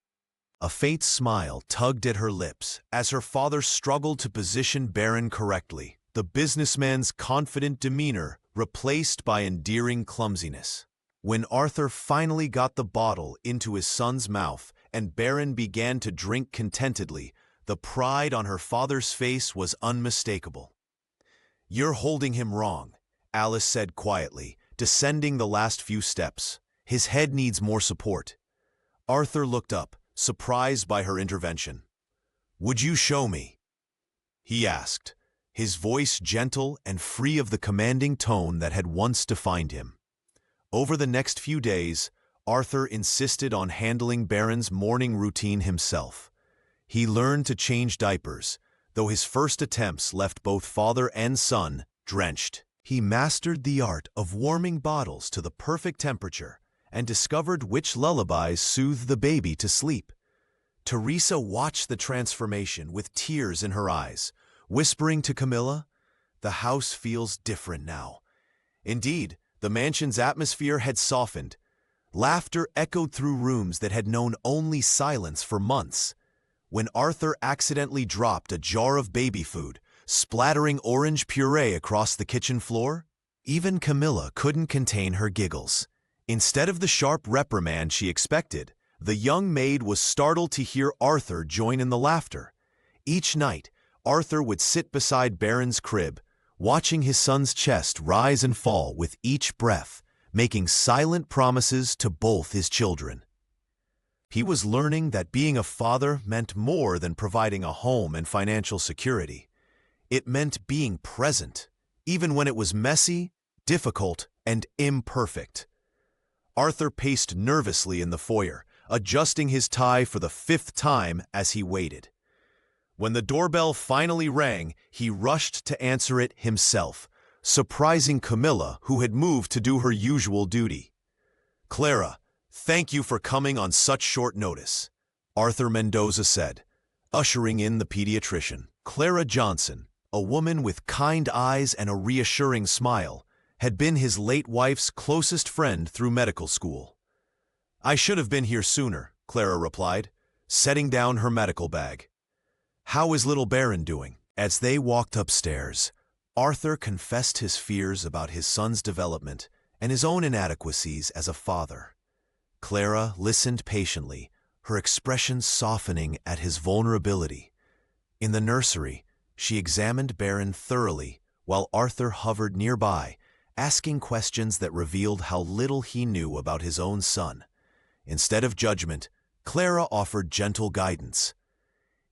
[SPEAKER 1] A faint smile tugged at her lips as her father struggled to position Baron correctly, the businessman's confident demeanor replaced by endearing clumsiness. When Arthur finally got the bottle into his son's mouth and Baron began to drink contentedly, the pride on her father's face was unmistakable. You're holding him wrong, Alice said quietly, descending the last few steps. His head needs more support. Arthur looked up, surprised by her intervention. Would you show me? He asked, his voice gentle and free of the commanding tone that had once defined him. Over the next few days, Arthur insisted on handling Baron's morning routine himself. He learned to change diapers, though his first attempts left both father and son drenched. He mastered the art of warming bottles to the perfect temperature and discovered which lullabies soothed the baby to sleep. Teresa watched the transformation with tears in her eyes, whispering to Camilla, "The house feels different now." Indeed, the mansion's atmosphere had softened. Laughter echoed through rooms that had known only silence for months. When Arthur accidentally dropped a jar of baby food, splattering orange puree across the kitchen floor, even Camilla couldn't contain her giggles. Instead of the sharp reprimand she expected, the young maid was startled to hear Arthur join in the laughter. Each night, Arthur would sit beside Baron's crib, watching his son's chest rise and fall with each breath, making silent promises to both his children. He was learning that being a father meant more than providing a home and financial security. It meant being present, even when it was messy, difficult, and imperfect. Arthur paced nervously in the foyer, adjusting his tie for the 5th time as he waited. When the doorbell finally rang, he rushed to answer it himself, surprising Camilla, who had moved to do her usual duty. "Clara, thank you for coming on such short notice," Arthur Mendoza said, ushering in the pediatrician. Clara Johnson, a woman with kind eyes and a reassuring smile, had been his late wife's closest friend through medical school. "I should have been here sooner," Clara replied, setting down her medical bag. "How is little Baron doing?" As they walked upstairs, Arthur confessed his fears about his son's development and his own inadequacies as a father. Clara listened patiently, her expression softening at his vulnerability. In the nursery, she examined Baron thoroughly, while Arthur hovered nearby, asking questions that revealed how little he knew about his own son. Instead of judgment, Clara offered gentle guidance.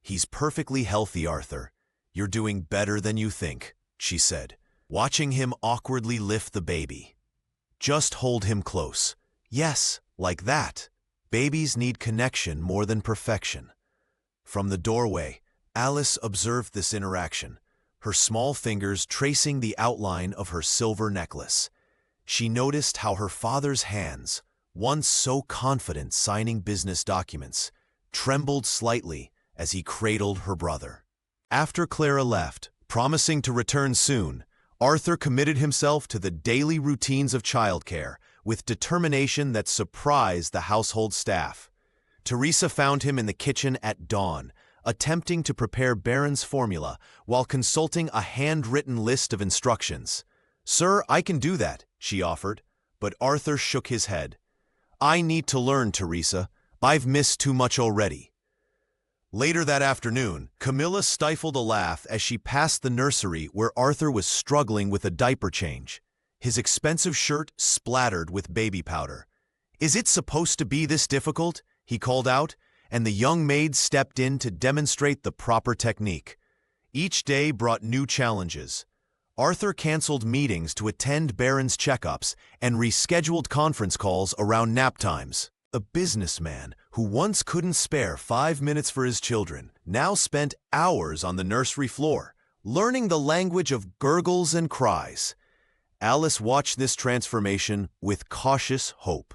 [SPEAKER 1] "He's perfectly healthy, Arthur. You're doing better than you think," she said, watching him awkwardly lift the baby. "Just hold him close. Yes, like that. Babies need connection more than perfection." From the doorway, Alice observed this interaction, her small fingers tracing the outline of her silver necklace. She noticed how her father's hands, once so confident signing business documents, trembled slightly as he cradled her brother. After Clara left, promising to return soon, Arthur committed himself to the daily routines of childcare with determination that surprised the household staff. Teresa found him in the kitchen at dawn, attempting to prepare Baron's formula while consulting a handwritten list of instructions. "Sir, I can do that," she offered, but Arthur shook his head. "I need to learn, Teresa. I've missed too much already." Later that afternoon, Camilla stifled a laugh as she passed the nursery where Arthur was struggling with a diaper change. His expensive shirt splattered with baby powder. "Is it supposed to be this difficult?" he called out, and the young maid stepped in to demonstrate the proper technique. Each day brought new challenges. Arthur canceled meetings to attend Baron's checkups and rescheduled conference calls around nap times. A businessman who once couldn't spare 5 minutes for his children now spent hours on the nursery floor, learning the language of gurgles and cries. Alice watched this transformation with cautious hope.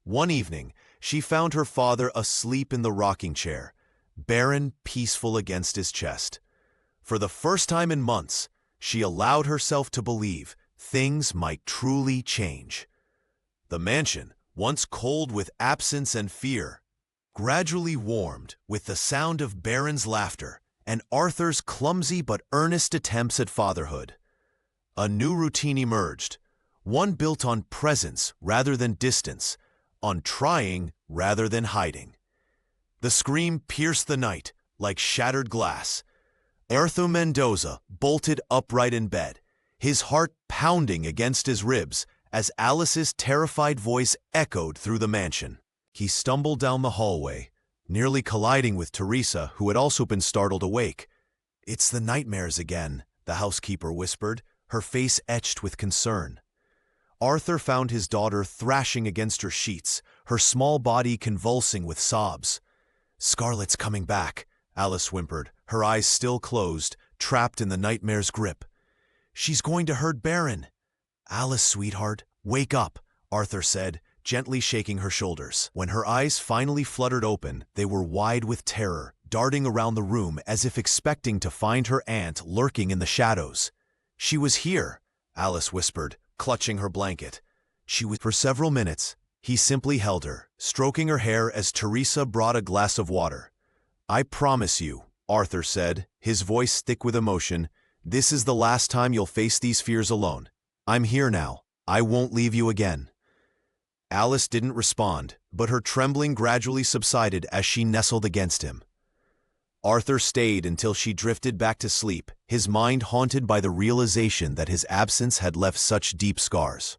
[SPEAKER 1] One evening, she found her father asleep in the rocking chair, Baron peaceful against his chest. For the first time in months, she allowed herself to believe things might truly change. The mansion, once cold with absence and fear, gradually warmed with the sound of Baron's laughter and Arthur's clumsy but earnest attempts at fatherhood. A new routine emerged, one built on presence rather than distance, on trying rather than hiding. The scream pierced the night like shattered glass. Arthur Mendoza bolted upright in bed, his heart pounding against his ribs as Alice's terrified voice echoed through the mansion. He stumbled down the hallway, nearly colliding with Teresa, who had also been startled awake. "It's the nightmares again," the housekeeper whispered, her face etched with concern. Arthur found his daughter thrashing against her sheets, her small body convulsing with sobs. "Scarlett's coming back," Alice whimpered, her eyes still closed, trapped in the nightmare's grip. "She's going to hurt Baron." "Alice, sweetheart, wake up," Arthur said, gently shaking her shoulders. When her eyes finally fluttered open, they were wide with terror, darting around the room as if expecting to find her aunt lurking in the shadows. "She was here," Alice whispered, clutching her blanket. "She was." For several minutes, he simply held her, stroking her hair as Teresa brought a glass of water. "I promise you," Arthur said, his voice thick with emotion, "this is the last time you'll face these fears alone. I'm here now. I won't leave you again." Alice didn't respond, but her trembling gradually subsided as she nestled against him. Arthur stayed until she drifted back to sleep, his mind haunted by the realization that his absence had left such deep scars.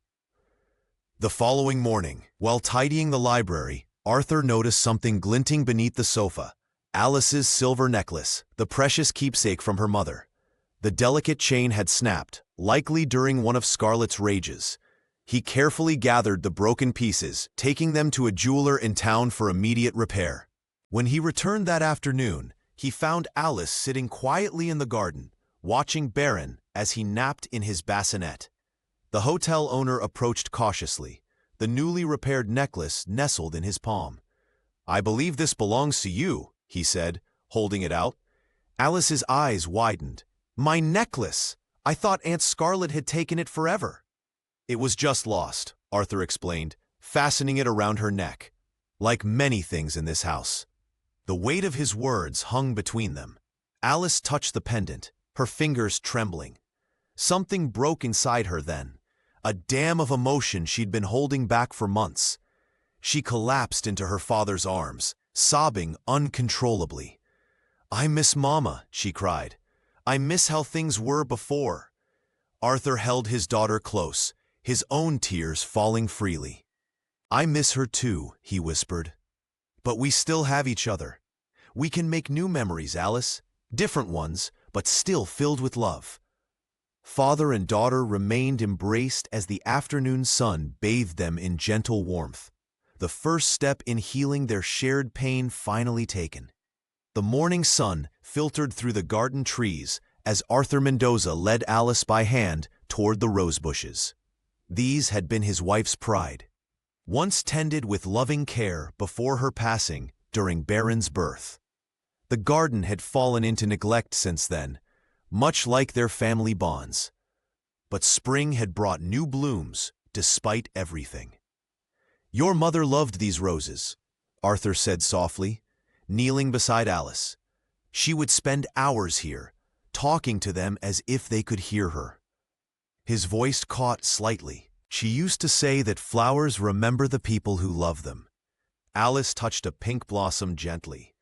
[SPEAKER 1] The following morning, while tidying the library, Arthur noticed something glinting beneath the sofa: Alice's silver necklace, the precious keepsake from her mother. The delicate chain had snapped, likely during one of Scarlett's rages. He carefully gathered the broken pieces, taking them to a jeweler in town for immediate repair. When he returned that afternoon, he found Alice sitting quietly in the garden, watching Baron as he napped in his bassinet. The hotel owner approached cautiously, the newly repaired necklace nestled in his palm. "I believe this belongs to you," he said, holding it out. Alice's eyes widened. "My necklace! I thought Aunt Scarlett had taken it forever." "It was just lost," Arthur explained, fastening it around her neck. "Like many things in this house." The weight of his words hung between them. Alice touched the pendant, her fingers trembling. Something broke inside her then, a dam of emotion she'd been holding back for months. She collapsed into her father's arms, sobbing uncontrollably. "I miss Mama," she cried. "I miss how things were before." Arthur held his daughter close, his own tears falling freely. "I miss her too," he whispered. "But we still have each other. We can make new memories, Alice, different ones, but still filled with love." Father and daughter remained embraced as the afternoon sun bathed them in gentle warmth, the first step in healing their shared pain finally taken. The morning sun filtered through the garden trees as Arthur Mendoza led Alice by hand toward the rose bushes. These had been his wife's pride, once tended with loving care before her passing during Baron's birth. The garden had fallen into neglect since then, much like their family bonds. But spring had brought new blooms despite everything. "Your mother loved these roses," Arthur said softly, kneeling beside Alice. "She would spend hours here, talking to them as if they could hear her." His voice caught slightly. "She used to say that flowers remember the people who love them." Alice touched a pink blossom gently.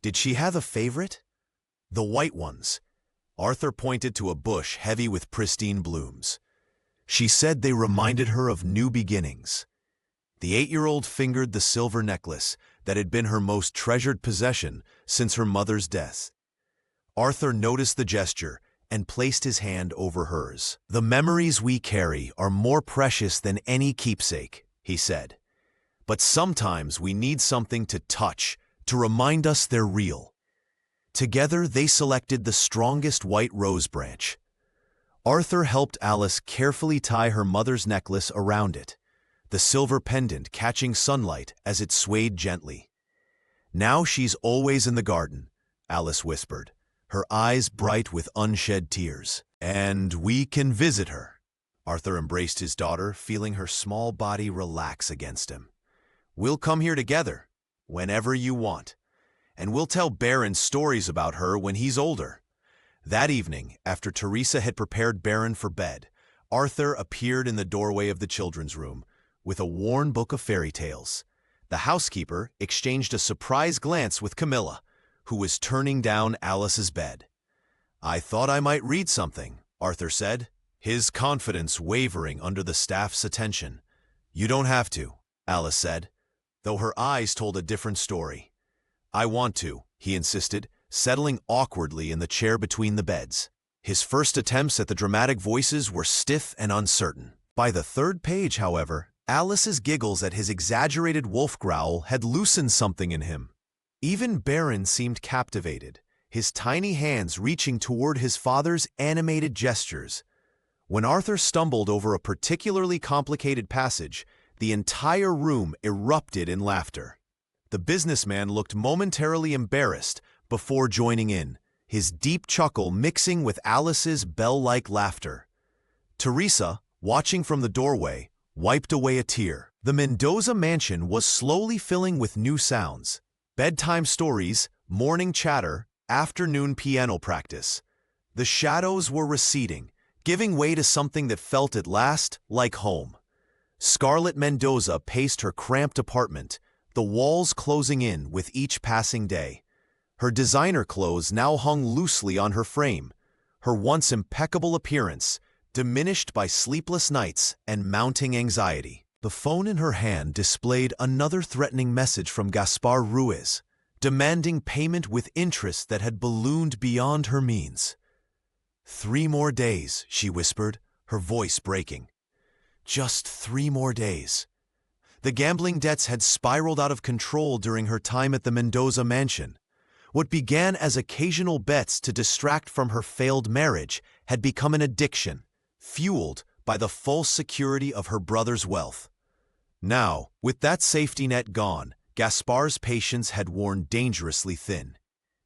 [SPEAKER 1] "Did she have a favorite?" "The white ones." Arthur pointed to a bush heavy with pristine blooms. "She said they reminded her of new beginnings." The 8-year-old fingered the silver necklace that had been her most treasured possession since her mother's death. Arthur noticed the gesture and placed his hand over hers. "The memories we carry are more precious than any keepsake," he said. "But sometimes we need something to touch to remind us they're real." Together, they selected the strongest white rose branch. Arthur helped Alice carefully tie her mother's necklace around it, the silver pendant catching sunlight as it swayed gently. "Now she's always in the garden," Alice whispered, her eyes bright with unshed tears. "And we can visit her." Arthur embraced his daughter, feeling her small body relax against him. "We'll come here together, whenever you want. And we'll tell Baron stories about her when he's older." That evening, after Teresa had prepared Baron for bed, Arthur appeared in the doorway of the children's room with a worn book of fairy tales. The housekeeper exchanged a surprised glance with Camilla, who was turning down Alice's bed. "I thought I might read something," Arthur said, his confidence wavering under the staff's attention. "You don't have to," Alice said, though her eyes told a different story. "I want to," he insisted, settling awkwardly in the chair between the beds. His first attempts at the dramatic voices were stiff and uncertain. By the third page, however, Alice's giggles at his exaggerated wolf growl had loosened something in him. Even Baron seemed captivated, his tiny hands reaching toward his father's animated gestures. When Arthur stumbled over a particularly complicated passage, the entire room erupted in laughter. The businessman looked momentarily embarrassed before joining in, his deep chuckle mixing with Alice's bell-like laughter. Teresa, watching from the doorway, wiped away a tear. The Mendoza mansion was slowly filling with new sounds: bedtime stories, morning chatter, afternoon piano practice. The shadows were receding, giving way to something that felt at last like home. Scarlett Mendoza paced her cramped apartment, the walls closing in with each passing day. Her designer clothes now hung loosely on her frame, her once impeccable appearance diminished by sleepless nights and mounting anxiety. The phone in her hand displayed another threatening message from Gaspar Ruiz, demanding payment with interest that had ballooned beyond her means. "3 more days," she whispered, her voice breaking. "Just 3 more days." The gambling debts had spiraled out of control during her time at the Mendoza mansion. What began as occasional bets to distract from her failed marriage had become an addiction, fueled by the false security of her brother's wealth. Now, with that safety net gone, Gaspar's patience had worn dangerously thin.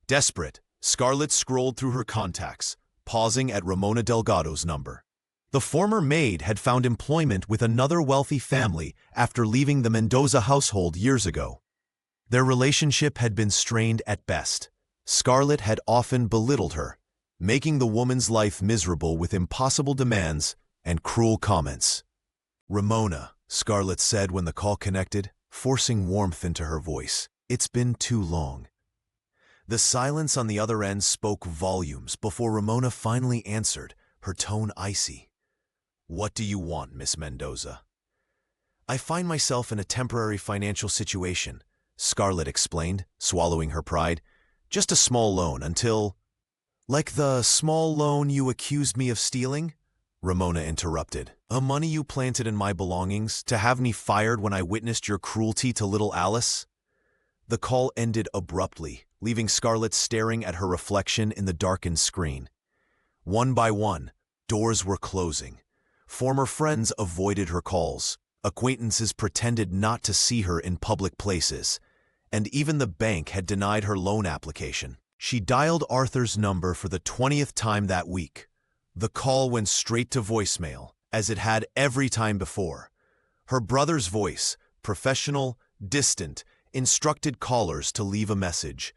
[SPEAKER 1] Desperate, Scarlett scrolled through her contacts, pausing at Ramona Delgado's number. The former maid had found employment with another wealthy family after leaving the Mendoza household years ago. Their relationship had been strained at best. Scarlett had often belittled her, making the woman's life miserable with impossible demands and cruel comments. "Ramona," Scarlett said when the call connected, forcing warmth into her voice. It's been too long. The silence on the other end spoke volumes before Ramona finally answered, her tone icy. What do you want, Miss Mendoza? I find myself in a temporary financial situation, Scarlett explained, swallowing her pride. Just a small loan until— Like the small loan you accused me of stealing? Ramona interrupted. A money you planted in my belongings to have me fired when I witnessed your cruelty to little Alice? The call ended abruptly, leaving Scarlett staring at her reflection in the darkened screen. One by one, doors were closing. Former friends avoided her calls. Acquaintances pretended not to see her in public places. And even the bank had denied her loan application. She dialed Arthur's number for the 20th time that week. The call went straight to voicemail, as it had every time before. Her brother's voice, professional, distant, instructed callers to leave a message.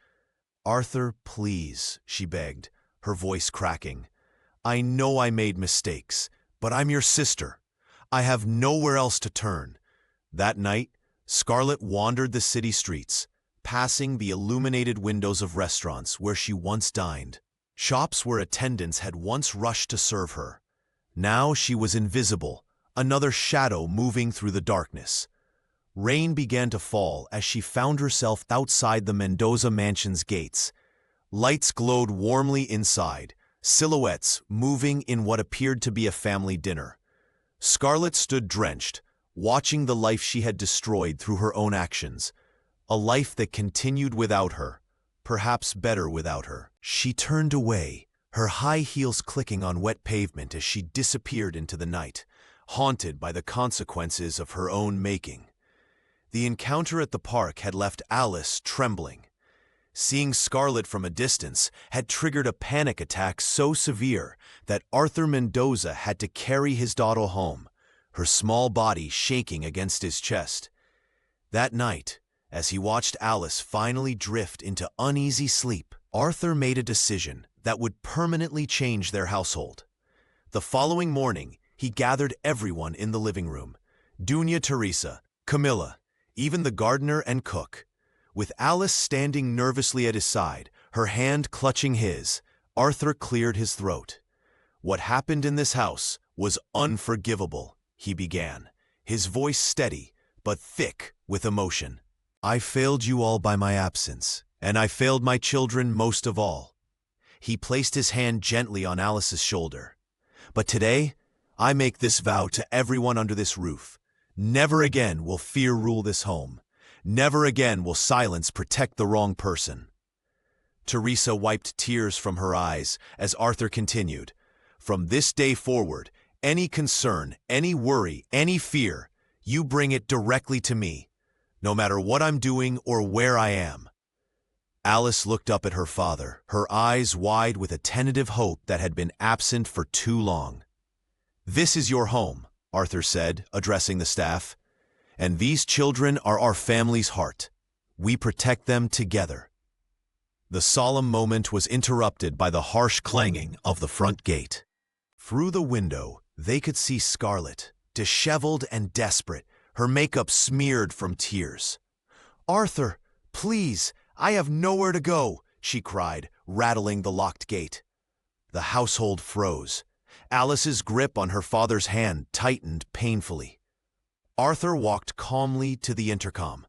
[SPEAKER 1] Arthur, please, she begged, her voice cracking. I know I made mistakes, but I'm your sister. I have nowhere else to turn. That night, Scarlett wandered the city streets, passing the illuminated windows of restaurants where she once dined, shops where attendants had once rushed to serve her. Now she was invisible, another shadow moving through the darkness. Rain began to fall as she found herself outside the Mendoza mansion's gates. Lights glowed warmly inside, silhouettes moving in what appeared to be a family dinner. Scarlett stood drenched, watching the life she had destroyed through her own actions. A life that continued without her, perhaps better without her. She turned away, her high heels clicking on wet pavement as she disappeared into the night, haunted by the consequences of her own making. The encounter at the park had left Alice trembling. Seeing Scarlett from a distance had triggered a panic attack so severe that Arthur Mendoza had to carry his daughter home, her small body shaking against his chest. That night, as he watched Alice finally drift into uneasy sleep, Arthur made a decision that would permanently change their household. The following morning, he gathered everyone in the living room, Doña Teresa, Camilla, even the gardener and cook. With Alice standing nervously at his side, her hand clutching his, Arthur cleared his throat. What happened in this house was unforgivable, he began, his voice steady but thick with emotion. I failed you all by my absence, and I failed my children most of all. He placed his hand gently on Alice's shoulder. But today, I make this vow to everyone under this roof. Never again will fear rule this home. Never again will silence protect the wrong person. Teresa wiped tears from her eyes as Arthur continued. From this day forward, any concern, any worry, any fear, you bring it directly to me, no matter what I'm doing or where I am. Alice looked up at her father, her eyes wide with a tentative hope that had been absent for too long. This is your home, Arthur said, addressing the staff. And these children are our family's heart. We protect them together. The solemn moment was interrupted by the harsh clanging of the front gate. Through the window, they could see Scarlett, disheveled and desperate, her makeup smeared from tears. Arthur, please, I have nowhere to go, she cried, rattling the locked gate. The household froze. Alice's grip on her father's hand tightened painfully. Arthur walked calmly to the intercom.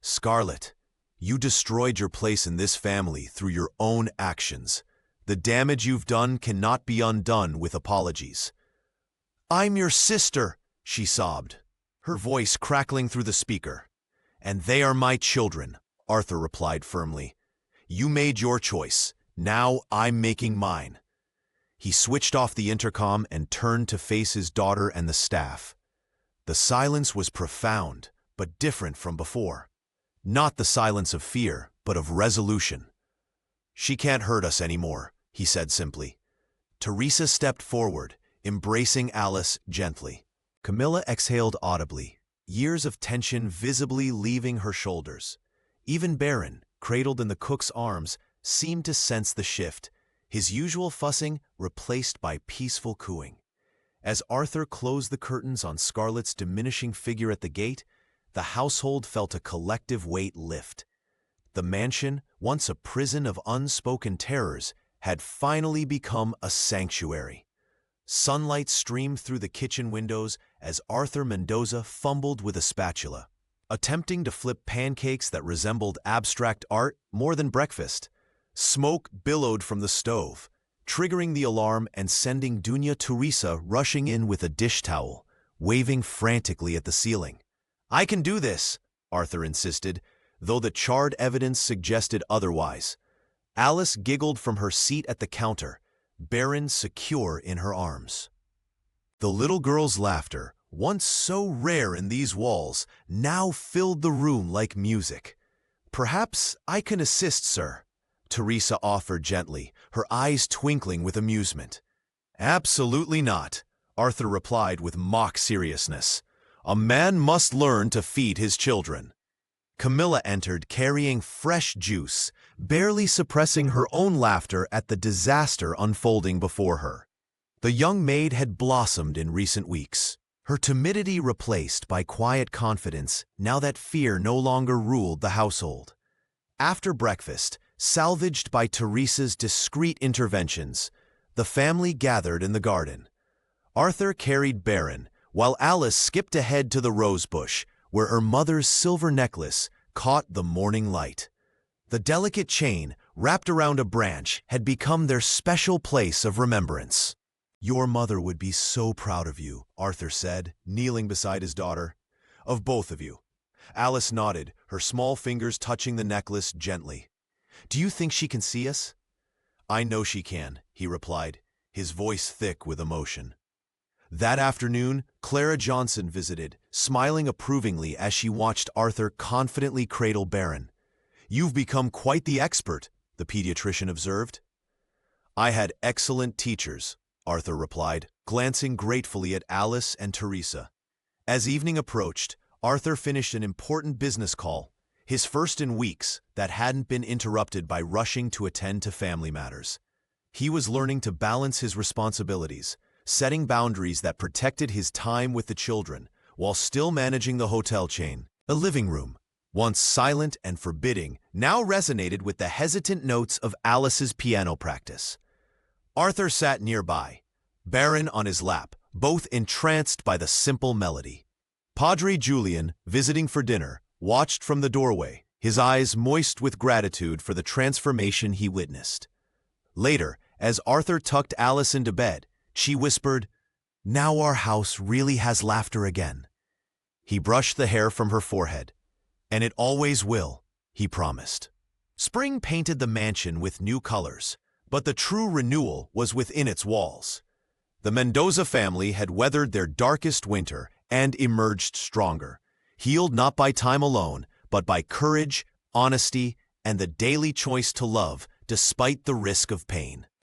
[SPEAKER 1] Scarlett, you destroyed your place in this family through your own actions. The damage you've done cannot be undone with apologies. I'm your sister, she sobbed, her voice crackling through the speaker. And they are my children, Arthur replied firmly. You made your choice. Now I'm making mine. He switched off the intercom and turned to face his daughter and the staff. The silence was profound, but different from before. Not the silence of fear, but of resolution. She can't hurt us anymore, he said simply. Teresa stepped forward, embracing Alice gently. Camilla exhaled audibly, years of tension visibly leaving her shoulders. Even Baron, cradled in the cook's arms, seemed to sense the shift, his usual fussing replaced by peaceful cooing. As Arthur closed the curtains on Scarlett's diminishing figure at the gate, the household felt a collective weight lift. The mansion, once a prison of unspoken terrors, had finally become a sanctuary. Sunlight streamed through the kitchen windows as Arthur Mendoza fumbled with a spatula, attempting to flip pancakes that resembled abstract art more than breakfast. Smoke billowed from the stove, triggering the alarm and sending Doña Teresa rushing in with a dish towel, waving frantically at the ceiling. "I can do this," Arthur insisted, though the charred evidence suggested otherwise. Alice giggled from her seat at the counter, Baron secure in her arms. The little girl's laughter, once so rare in these walls, now filled the room like music. "Perhaps I can assist, sir," Teresa offered gently, her eyes twinkling with amusement. "Absolutely not," Arthur replied with mock seriousness. "A man must learn to feed his children." Camilla entered carrying fresh juice, barely suppressing her own laughter at the disaster unfolding before her. The young maid had blossomed in recent weeks, her timidity replaced by quiet confidence now that fear no longer ruled the household. After breakfast, salvaged by Teresa's discreet interventions, the family gathered in the garden. Arthur carried Baron, while Alice skipped ahead to the rosebush, where her mother's silver necklace caught the morning light. The delicate chain, wrapped around a branch, had become their special place of remembrance. "Your mother would be so proud of you," Arthur said, kneeling beside his daughter. "Of both of you." Alice nodded, her small fingers touching the necklace gently. "Do you think she can see us?" "I know she can," he replied, his voice thick with emotion. That afternoon, Clara Johnson visited, smiling approvingly as she watched Arthur confidently cradle Baron. "You've become quite the expert," the pediatrician observed. "I had excellent teachers," Arthur replied, glancing gratefully at Alice and Teresa. As evening approached, Arthur finished an important business call, his first in weeks, that hadn't been interrupted by rushing to attend to family matters. He was learning to balance his responsibilities, setting boundaries that protected his time with the children, while still managing the hotel chain. The living room, once silent and forbidding, now resonated with the hesitant notes of Alice's piano practice. Arthur sat nearby, Baron on his lap, both entranced by the simple melody. Padre Julian, visiting for dinner, watched from the doorway, his eyes moist with gratitude for the transformation he witnessed. Later, as Arthur tucked Alice into bed, she whispered, "Now our house really has laughter again." He brushed the hair from her forehead. "And it always will," he promised. Spring painted the mansion with new colors, but the true renewal was within its walls. The Mendoza family had weathered their darkest winter and emerged stronger, healed not by time alone, but by courage, honesty, and the daily choice to love despite the risk of pain.